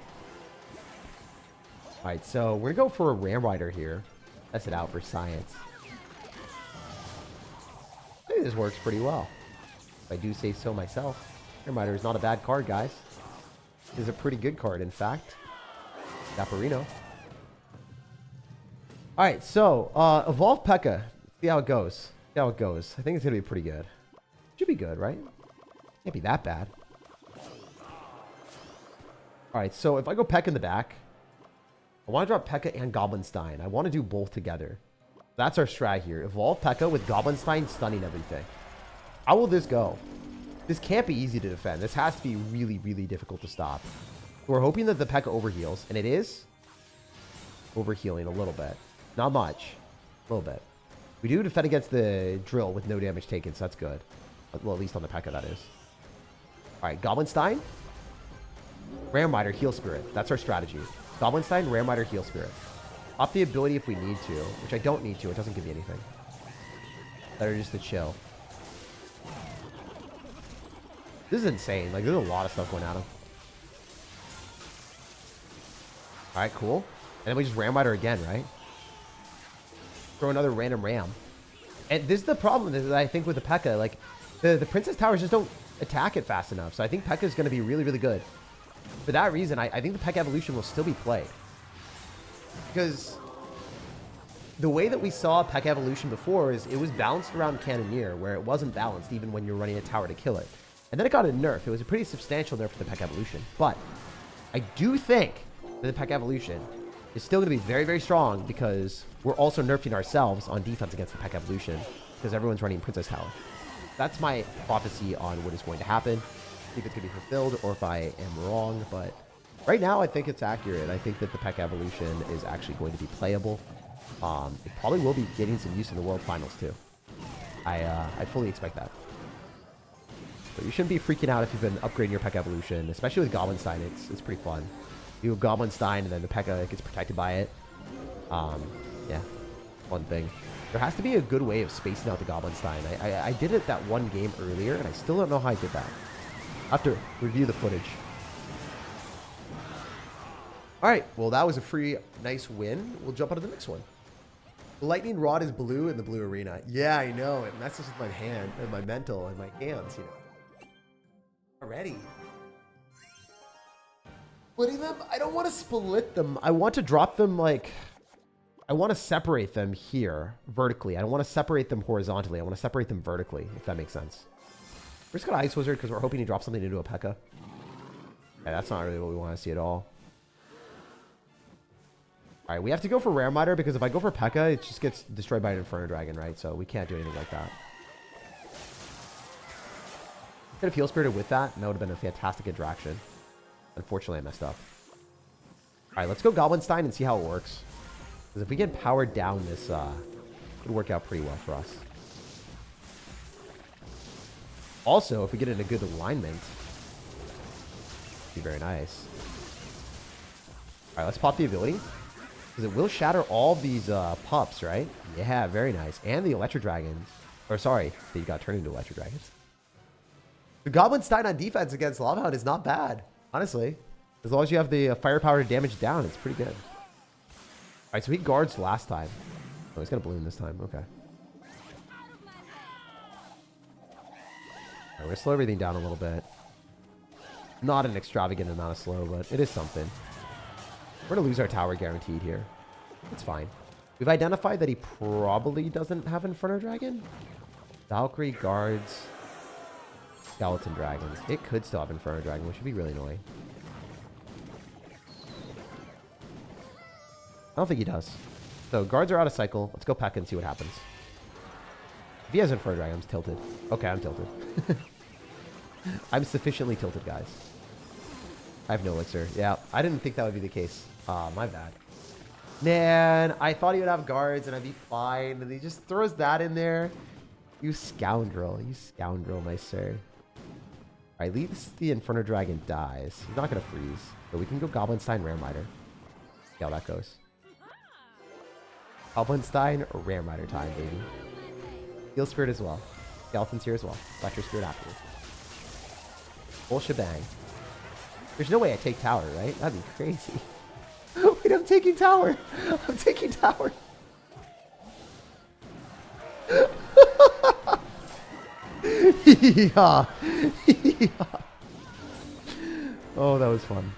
All right, so we're going to go for a Ram Rider here. Test it out for science. I think this works pretty well. If I do say so myself. Ram Rider is not a bad card, guys. It is a pretty good card, in fact. Dapperino. All right, so Evolve P.E.K.K.A. See how it goes. See how it goes. I think it's going to be pretty good. Should be good, right? Can't be that bad. All right, so if I go P.E.K.K.A. in the back, I want to drop P.E.K.K.A. and GoblinStein. I want to do both together. That's our strat here. Evolve P.E.K.K.A. with GoblinStein stunning everything. How will this go? This can't be easy to defend. This has to be really, really difficult to stop. We're hoping that the P.E.K.K.A. overheals, and it is overhealing a little bit. Not much. A little bit. We do defend against the drill with no damage taken, so that's good. Well, at least on the P.E.K.K.A. that is. All right, GoblinStein. Ram Rider, Heal Spirit. That's our strategy. GoblinStein, Ram Rider, Heal Spirit. Up the ability if we need to, which I don't need to. It doesn't give me anything. Better just to chill. This is insane. Like, there's a lot of stuff going at him. All right, cool. And then we just Ram Rider again, right? Throw another random Ram. And this is the problem that I think with the P.E.K.K.A. Like, the Princess Towers just don't attack it fast enough. So I think P.E.K.K.A. is going to be really, really good. For that reason, I think the P.E.K.K.A. evolution will still be played. Because the way that we saw P.E.K.K.A. evolution before is it was balanced around Cannoneer, where it wasn't balanced even when you were running a tower to kill it. And then it got a nerf. It was a pretty substantial nerf for the P.E.K.K.A. evolution. But I do think that the P.E.K.K.A. evolution is still going to be very, very strong because we're also nerfing ourselves on defense against the P.E.K.K.A. evolution because everyone's running Princess Tower. That's my prophecy on what is going to happen. See if it's going to be fulfilled or if I am wrong. But right now, I think it's accurate. I think that the P.E.K.K.A. evolution is actually going to be playable. It probably will be getting some use in the World Finals too. I fully expect that. But you shouldn't be freaking out if you've been upgrading your P.E.K.K.A. evolution, especially with GoblinStein. It's pretty fun. You have GoblinStein and then the P.E.K.K.A. gets protected by it. Yeah, fun thing. There has to be a good way of spacing out the GoblinStein. I did it that one game earlier, and I still don't know how I did that. I have to review the footage. All right, well, that was a free, nice win. We'll jump on to the next one. The lightning rod is blue in the blue arena. Yeah, I know. It messes with my hand and my mental and my hands, you know. Already. Splitting them? I don't want to split them. I want to drop them like... I want to separate them here vertically. I don't want to separate them horizontally. I want to separate them vertically, if that makes sense. We're just going to Ice Wizard because we're hoping to drop something into a P.E.K.K.A. Yeah, that's not really what we want to see at all. All right, we have to go for Ram Rider because if I go for P.E.K.K.A., it just gets destroyed by an Inferno Dragon, right? So we can't do anything like that. Could have Heal Spirited with that, and that would have been a fantastic interaction. Unfortunately, I messed up. right, let's go GoblinStein and see how it works. Because if we get powered down, this could work out pretty well for us. Also, if we get in a good alignment, be very nice. All right, let's pop the ability. Because it will shatter all these pups, right? Yeah, very nice. And the Electro Dragons. Or sorry, they got turned into Electro Dragons. The GoblinStein on defense against Lava Hound is not bad, honestly. As long as you have the firepower to damage down, it's pretty good. All right, so he guards last time. Oh, he's going to balloon this time. Okay. All right, we're going to slow everything down a little bit. Not an extravagant amount of slow, but it is something. We're going to lose our tower guaranteed here. It's fine. We've identified that he probably doesn't have Inferno Dragon. Valkyrie guards Skeleton Dragons. It could still have Inferno Dragon, which would be really annoying. I don't think he does. So guards are out of cycle. Let's go P.E.K.K.A and see what happens. If he has Inferno Dragon, I'm tilted. Okay, I'm tilted. I'm sufficiently tilted, guys. I have no elixir. Yeah, I didn't think that would be the case. My bad. Man, I thought he would have guards and I'd be fine. And he just throws that in there. You scoundrel. You scoundrel, my sir. Alright, leaves the Inferno Dragon dies. He's not going to freeze. But we can go GoblinStein Ram Rider. See how that goes. GoblinStein Ram Rider time, baby. Heal Spirit as well. Skeleton's here as well. Electro Spirit afterwards. Full shebang. There's no way I take tower, right? That'd be crazy. Wait, I'm taking tower. I'm taking tower. Yeah. Yeah. Oh, that was fun. And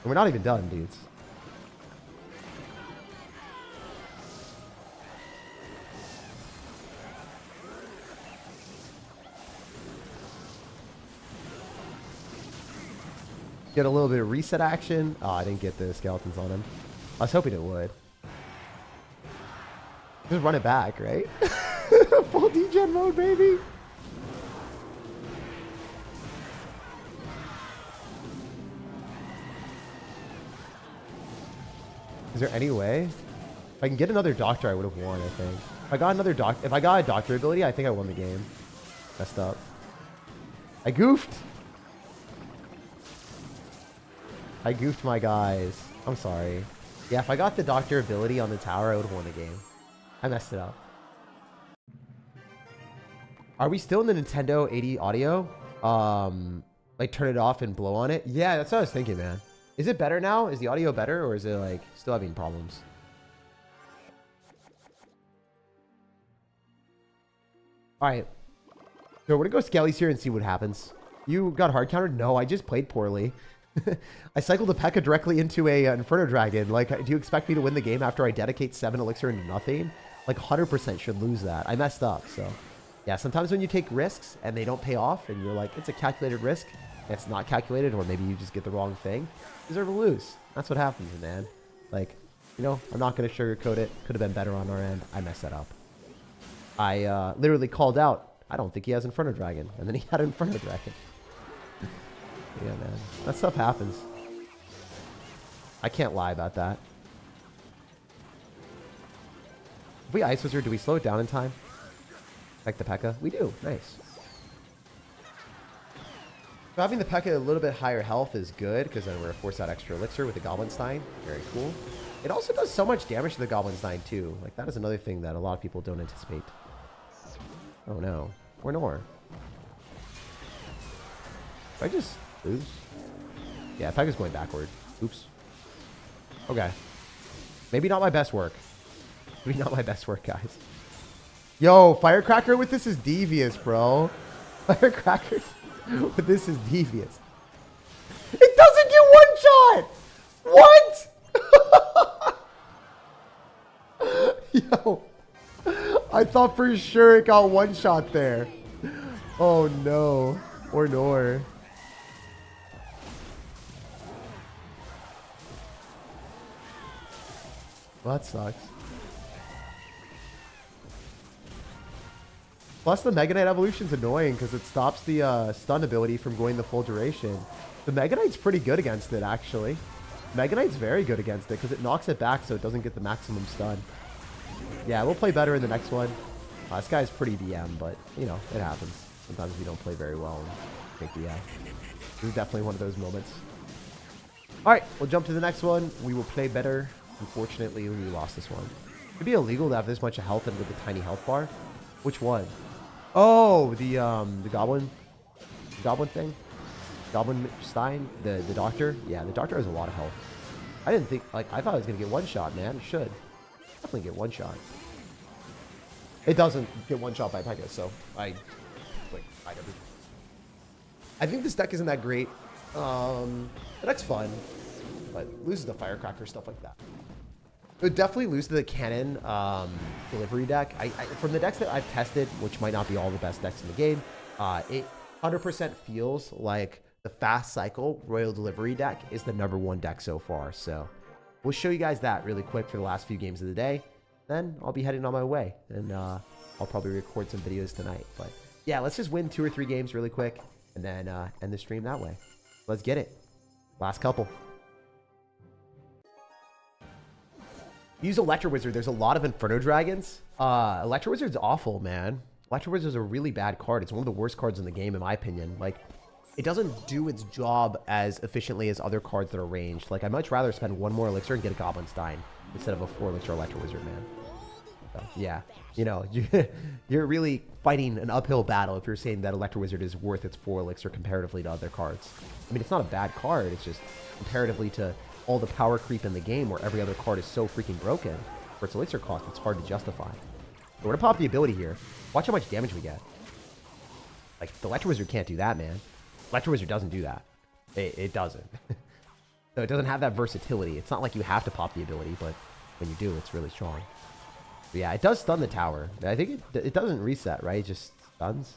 we're not even done, dudes. Get a little bit of reset action. Oh, I didn't get the skeletons on him. I was hoping it would. Just run it back, right? Full degen mode, baby. Is there any way? If I can get another doctor, I would have won, I think. If I got a doctor ability, I think I won the game. Messed up. I goofed. I goofed my guys. I'm sorry. Yeah, if I got the doctor ability on the tower, I would have won the game. I messed it up. Are we still in the Nintendo 80 audio? Like turn it off and blow on it? Yeah, that's what I was thinking, man. Is it better now? Is the audio better or is it like still having problems? All right. So we're gonna go Skelly's here and see what happens. You got hard countered? No, I just played poorly. I cycled a P.E.K.K.A directly into a Inferno Dragon. Like, do you expect me to win the game after I dedicate 7 elixir into nothing? Like, 100% should lose that. I messed up, so. Yeah, sometimes when you take risks and they don't pay off and you're like, it's a calculated risk, and it's not calculated, or maybe you just get the wrong thing, you deserve to lose. That's what happens, man. Like, you know, I'm not going to sugarcoat it. Could have been better on our end. I messed that up. I literally called out, I don't think he has Inferno Dragon. And then he had Inferno Dragon. Yeah, man. That stuff happens. I can't lie about that. If we Ice Wizard, do we slow it down in time? Like the P.E.K.K.A? We do. Nice. So having the P.E.K.K.A a little bit higher health is good, because then we're going to force out extra elixir with the GoblinStein. Very cool. It also does so much damage to the GoblinStein, too. Like, that is another thing that a lot of people don't anticipate. Oh, no. Or nor. If I just lose? Yeah, P.E.K.K.A's going backward. Oops. Okay. Maybe not my best work. Maybe not my best work, guys. Yo, Firecracker with this is devious, bro. Firecracker with this is devious. It doesn't get one shot! What? Yo. I thought for sure it got one shot there. Oh, no. Or nor. Well, that sucks. Plus, the Mega Knight evolution's annoying because it stops the stun ability from going the full duration. The Mega Knight's pretty good against it, actually. Mega Knight's very good against it because it knocks it back so it doesn't get the maximum stun. Yeah, we'll play better in the next one. This guy's pretty DM, but, you know, it happens. Sometimes we don't play very well and take DM. This is definitely one of those moments. Alright, we'll jump to the next one. We will play better. Unfortunately, we lost this one. It'd be illegal to have this much health and with a tiny health bar. Which one? Oh, the goblin thing? GoblinStein? The doctor? Yeah, the doctor has a lot of health. I didn't think, like, I thought I was going to get one shot, man. It should. Definitely get one shot. It doesn't get one shot by Pega, so I think this deck isn't that great. The deck's fun, but loses to Firecracker, stuff like that. It would definitely lose to the cannon delivery deck. From the decks that I've tested, which might not be all the best decks in the game, it 100% feels like the fast cycle royal delivery deck is the #1 deck so far. So we'll show you guys that really quick for the last few games of the day. Then I'll be heading on my way, and I'll probably record some videos tonight. But yeah, let's just win 2 or 3 games really quick, and then end the stream that way. Let's get it. Last couple. Use Electro Wizard. There's a lot of Inferno Dragons. Electro Wizard's awful, man. Electro Wizard's a really bad card. It's one of the worst cards in the game, in my opinion. Like, it doesn't do its job as efficiently as other cards that are ranged. Like, I'd much rather spend 1 more elixir and get a GoblinStein instead of a 4 elixir Electro Wizard, man. So, yeah, you know, you're really fighting an uphill battle if you're saying that Electro Wizard is worth its 4 elixir comparatively to other cards. I mean, it's not a bad card. It's just comparatively to all the power creep in the game where every other card is so freaking broken for its elixir cost, it's hard to justify. So we're going to pop the ability here. Watch how much damage we get. Like, the Electro Wizard can't do that, man. Electro Wizard doesn't do that. It doesn't. So it doesn't have that versatility. It's not like you have to pop the ability, but when you do, it's really strong. But yeah, it does stun the tower. I think it doesn't reset, right? It just stuns.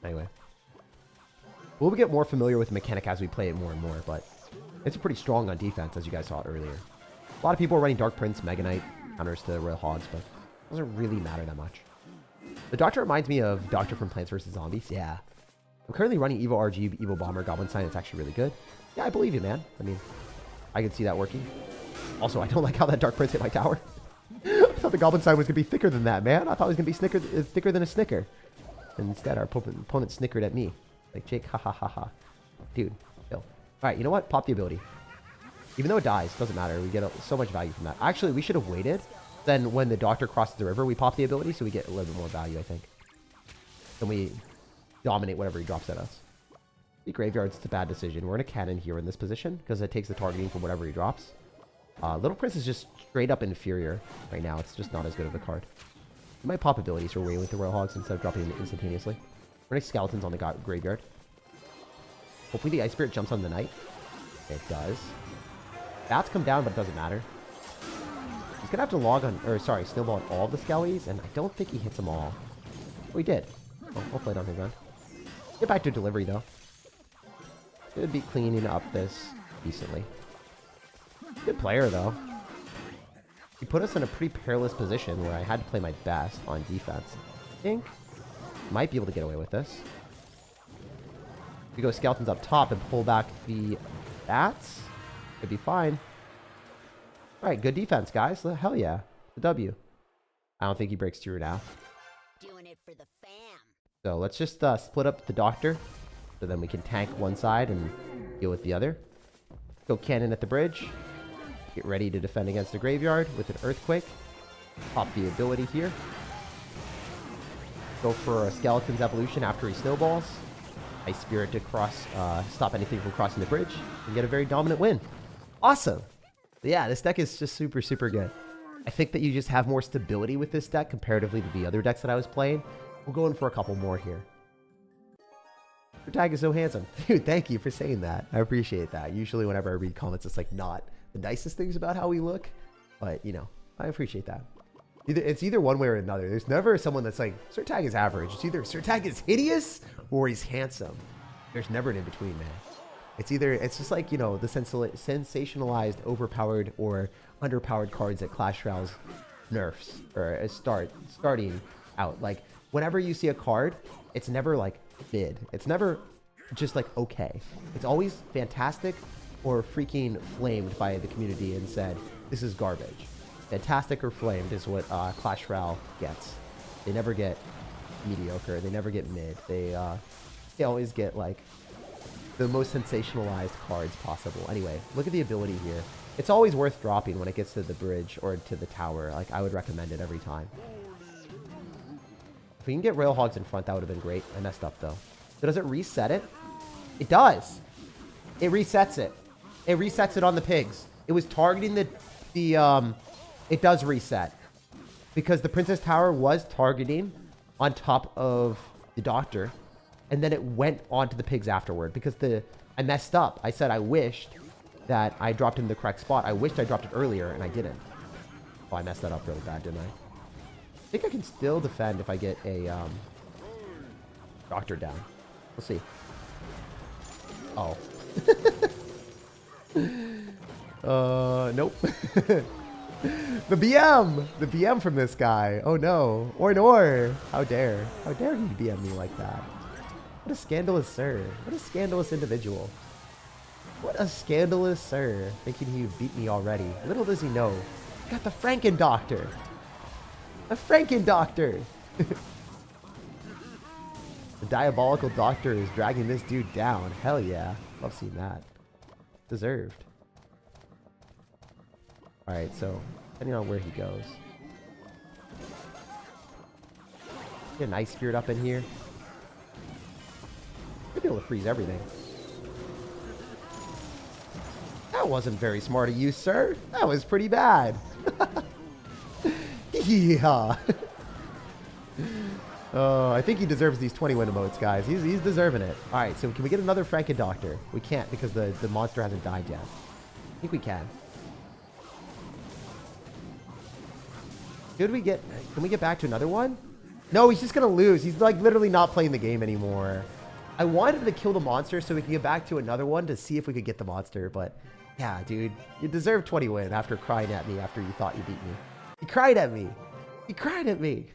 Anyway. We'll get more familiar with the mechanic as we play it more and more, but it's pretty strong on defense, as you guys saw earlier. A lot of people are running Dark Prince, Mega Knight, counters to Royal Hogs, but it doesn't really matter that much. The Doctor reminds me of Doctor from Plants vs. Zombies. Yeah. I'm currently running Evo RG, Evo Bomber, GoblinStein. It's actually really good. Yeah, I believe you, man. I mean, I can see that working. Also, I don't like how that Dark Prince hit my tower. I thought the GoblinStein was going to be thicker than that, man. I thought it was going to be thicker than a Snicker. And instead, our opponent snickered at me. Like, Jake, ha ha ha ha. Dude, chill. Alright, you know what? Pop the ability. Even though it dies, doesn't matter. We get so much value from that. Actually, we should have waited. Then when the Doctor crosses the river, we pop the ability, so we get a little bit more value, I think. Then we dominate whatever he drops at us. The graveyard's a bad decision. We're in a cannon here in this position, because it takes the targeting from whatever he drops. Little Prince is just straight up inferior right now. It's just not as good of a card. We might pop abilities or wait with the Royal Hogs instead of dropping it instantaneously. We're running Skeletons on the graveyard. Hopefully the Ice Spirit jumps on the Knight. It does. Bats come down, but it doesn't matter. He's gonna have to snowball on all of the Skellies, and I don't think he hits them all. Oh, he did. Oh, I'll play it on his end. Get back to delivery, though. Should be cleaning up this decently. Good player, though. He put us in a pretty perilous position where I had to play my best on defense. I think might be able to get away with this. We go Skeletons up top and pull back the Bats. Could be fine. Alright, good defense, guys. Hell yeah. The W. I don't think he breaks through now. Doing it for the fam. So let's just split up the Doctor. So then we can tank one side and deal with the other. Go Cannon at the bridge. Get ready to defend against the graveyard with an Earthquake. Pop the ability here. Go for a Skeleton's Evolution after he snowballs. Ice Spirit to stop anything from crossing the bridge. And get a very dominant win. Awesome. Yeah, this deck is just super, super good. I think that you just have more stability with this deck comparatively to the other decks that I was playing. We'll go in for a couple more here. SirTag is so handsome. Dude, thank you for saying that. I appreciate that. Usually whenever I read comments, it's like not the nicest things about how we look. But, you know, I appreciate that. It's either one way or another. There's never someone that's like, SirTag is average. It's either SirTag is hideous or he's handsome. There's never an in-between, man. It's just like, you know, the sensationalized, overpowered, or underpowered cards that Clash Royale nerfs or starting out. Like, whenever you see a card, it's never like mid. It's never just like okay. It's always fantastic or freaking flamed by the community and said, this is garbage. Fantastic or flamed is what Clash Royale gets. They never get mediocre. They never get mid. They always get like the most sensationalized cards possible. Anyway, look at the ability here. It's always worth dropping when it gets to the bridge or to the tower. Like, I would recommend it every time. If we can get Rail Hogs in front, that would have been great. I messed up, though. So does it reset it? It does. It resets it. It resets it on the pigs. It was targeting it does reset. Because the Princess Tower was targeting on top of the Doctor. And then it went onto the pigs afterward. Because I messed up. I said I wished that I dropped it in the correct spot. I wished I dropped it earlier, and I didn't. Oh, I messed that up really bad, didn't I? I think I can still defend if I get a Doctor down. We'll see. Oh. Nope. The BM! The BM from this guy. Oh no. Or. How dare. How dare he BM me like that? What a scandalous sir. What a scandalous individual. What a scandalous sir. Thinking he beat me already. Little does he know. Got the Franken Doctor. A Franken Doctor. The diabolical Doctor is dragging this dude down. Hell yeah. Love seeing that. Deserved. Alright, so depending on where he goes. Get an Ice Spirit up in here. We'll be able to freeze everything. That wasn't very smart of you, sir. That was pretty bad. Yeah. I think he deserves these 20-win emotes, guys. He's deserving it. All right, so can we get another Franken Doctor? We can't because the monster hasn't died yet. I think we can. Can we get back to another one? No, he's just going to lose. He's like literally not playing the game anymore. I wanted to kill the monster so we could get back to another one to see if we could get the monster, but yeah, dude, you deserve 20 win after crying at me after you thought you beat me. He cried at me. He cried at me.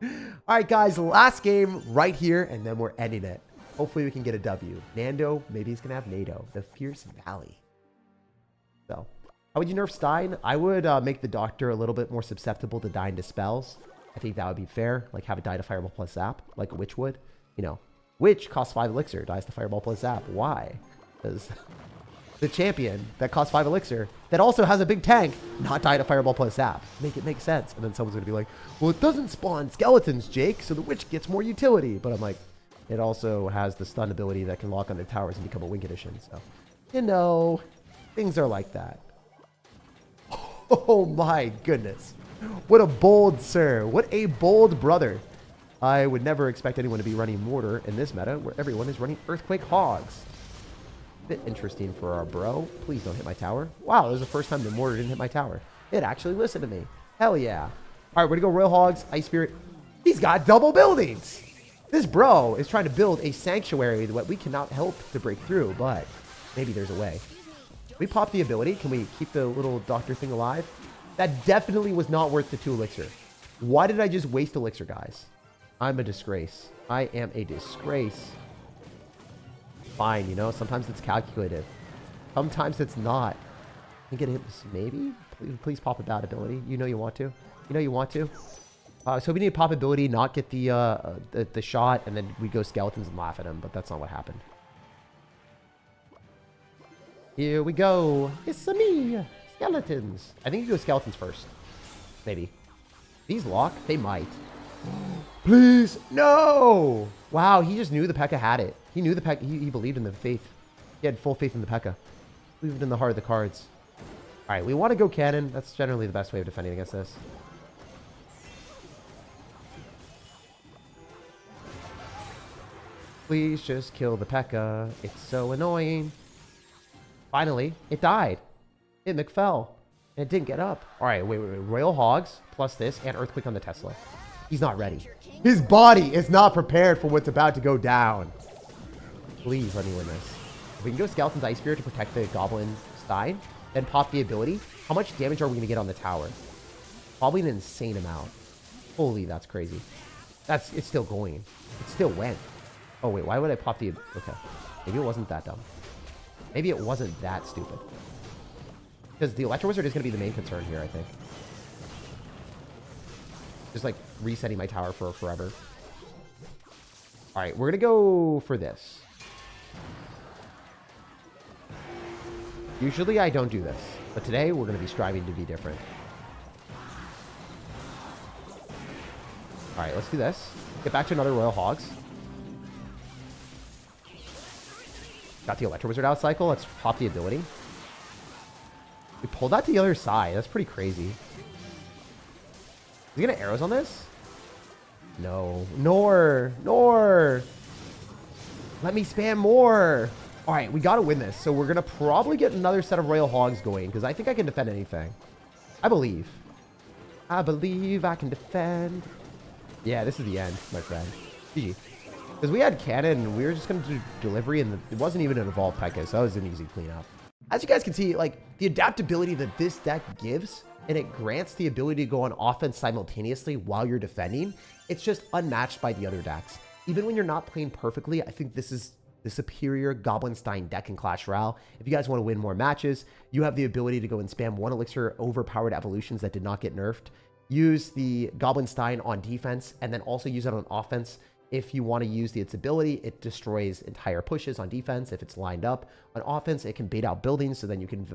All right, guys, last game right here, and then we're ending it. Hopefully we can get a W. Nando, maybe he's going to have NATO, the Fierce Valley. So, how would you nerf Stein? I would make the Doctor a little bit more susceptible to dying to spells. I think that would be fair. Like, have it die to Fireball plus Zap, like a Witch would. You know, Witch costs 5 elixir, dies to Fireball plus Zap. Why? Because the champion that costs 5 elixir that also has a big tank not die to Fireball plus Zap. Make it make sense. And then someone's going to be like, well, it doesn't spawn skeletons, Jake, so the Witch gets more utility. But I'm like, it also has the stun ability that can lock on the towers and become a wing condition. So, you know, things are like that. Oh my goodness. What a bold sir. What a bold brother. I would never expect anyone to be running Mortar in this meta where everyone is running Earthquake Hogs. Bit interesting for our bro. Please don't hit my tower. Wow, this is the first time the Mortar didn't hit my tower. It actually listened to me. Hell yeah. All right, we're going to go Royal Hogs, Ice Spirit. He's got double buildings. This bro is trying to build a sanctuary that we cannot help to break through, but maybe there's a way. We pop the ability. Can we keep the little Doctor thing alive? That definitely was not worth the 2 elixir. Why did I just waste elixir, guys? I'm a disgrace. I am a disgrace. Fine, you know, sometimes it's calculated. Sometimes it's not. You get hit, maybe? Please pop a bad ability. You know you want to. You know you want to. So we need a pop ability, not get the shot, and then we go skeletons and laugh at him, but that's not what happened. Here we go. It's me. Skeletons. I think you go skeletons first. Maybe. These lock? They might. Please. No. Wow, he just knew the P.E.K.K.A had it. He knew the P.E.K.K.A. He believed in the faith. He had full faith in the P.E.K.K.A. Believed in the heart of the cards. All right, we want to go cannon. That's generally the best way of defending against this. Please just kill the P.E.K.K.A. It's so annoying. Finally, it died. It McFell. And it didn't get up. All right, wait. Royal Hogs plus this and Earthquake on the Tesla. He's not ready. His body is not prepared for what's about to go down. Please let me win this. If we can go Skeleton's Ice Spirit to protect the GoblinStein, then pop the ability, how much damage are we going to get on the tower? Probably an insane amount. Holy, that's crazy. It's still going. It still went. Oh, wait, why would I pop the... Okay. Maybe it wasn't that dumb. Maybe it wasn't that stupid. Because the Electro Wizard is going to be the main concern here, I think. Just like resetting my tower for forever. All right, we're going to go for this. Usually I don't do this, but today we're going to be striving to be different. All right, let's do this. Get back to another Royal Hogs. Got the Electro Wizard out cycle. Let's pop the ability. We pulled that to the other side. That's pretty crazy. Is he gonna arrows on this? No. Nor. Let me spam more. All right, we got to win this. So we're going to probably get another set of Royal Hogs going because I think I can defend anything. I believe I can defend. Yeah, this is the end, my friend. GG. Because we had cannon and we were just going to do delivery and it wasn't even an evolved P.E.K.K.A, so that was an easy cleanup. As you guys can see, like the adaptability that this deck gives, and it grants the ability to go on offense simultaneously while you're defending, it's just unmatched by the other decks. Even when you're not playing perfectly, I think this is the superior GoblinStein deck in Clash Royale. If you guys want to win more matches, you have the ability to go and spam 1 elixir overpowered evolutions that did not get nerfed. Use the GoblinStein on defense, and then also use it on offense. If you want to use its ability, it destroys entire pushes on defense if it's lined up. On offense, it can bait out buildings, so then you can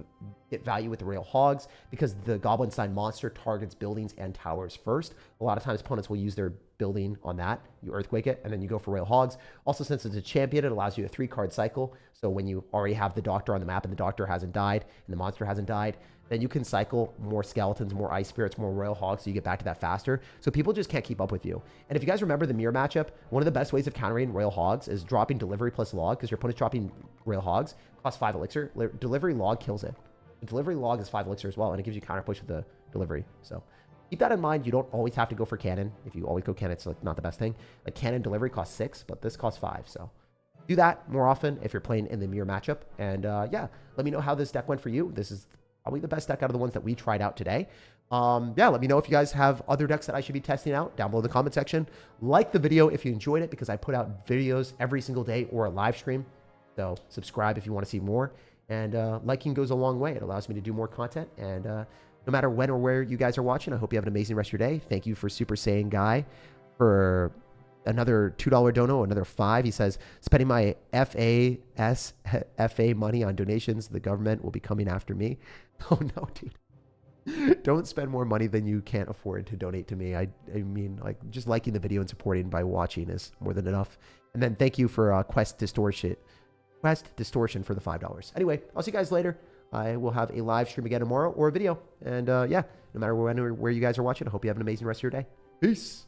get value with the Royal Hogs, because the GoblinStein monster targets buildings and towers first. A lot of times opponents will use their building on that. You Earthquake it, and then you go for Royal Hogs. Also, since it's a champion, it allows you a 3-card cycle. So when you already have the Doctor on the map and the Doctor hasn't died and the monster hasn't died, then you can cycle more Skeletons, more Ice Spirits, more Royal Hogs, so you get back to that faster. So people just can't keep up with you. And if you guys remember the mirror matchup, one of the best ways of countering Royal Hogs is dropping Delivery plus Log, because your opponent's dropping Royal Hogs, costs 5 elixir. Delivery Log kills it. The Delivery Log is 5 elixir as well, and it gives you counter push with the Delivery. So keep that in mind. You don't always have to go for Cannon. If you always go Cannon, it's like not the best thing. Like Cannon Delivery costs 6, but this costs 5, so do that more often if you're playing in the mirror matchup. And yeah, let me know how this deck went for you. This is probably the best deck out of the ones that we tried out today. Yeah, let me know if you guys have other decks that I should be testing out down below in the comment section. Like the video if you enjoyed it, because I put out videos every single day or a live stream. So subscribe if you want to see more. And liking goes a long way. It allows me to do more content. And no matter when or where you guys are watching, I hope you have an amazing rest of your day. Thank you for Super Saiyan Guy for another $2 dono, another 5. He says, spending my FA money on donations, the government will be coming after me. Oh no, dude. Don't spend more money than you can't afford to donate to me. I mean, like, just liking the video and supporting by watching is more than enough. And then thank you for Quest Distortion for the $5. Anyway, I'll see you guys later. I will have a live stream again tomorrow or a video. And yeah, no matter when or where you guys are watching, I hope you have an amazing rest of your day. Peace.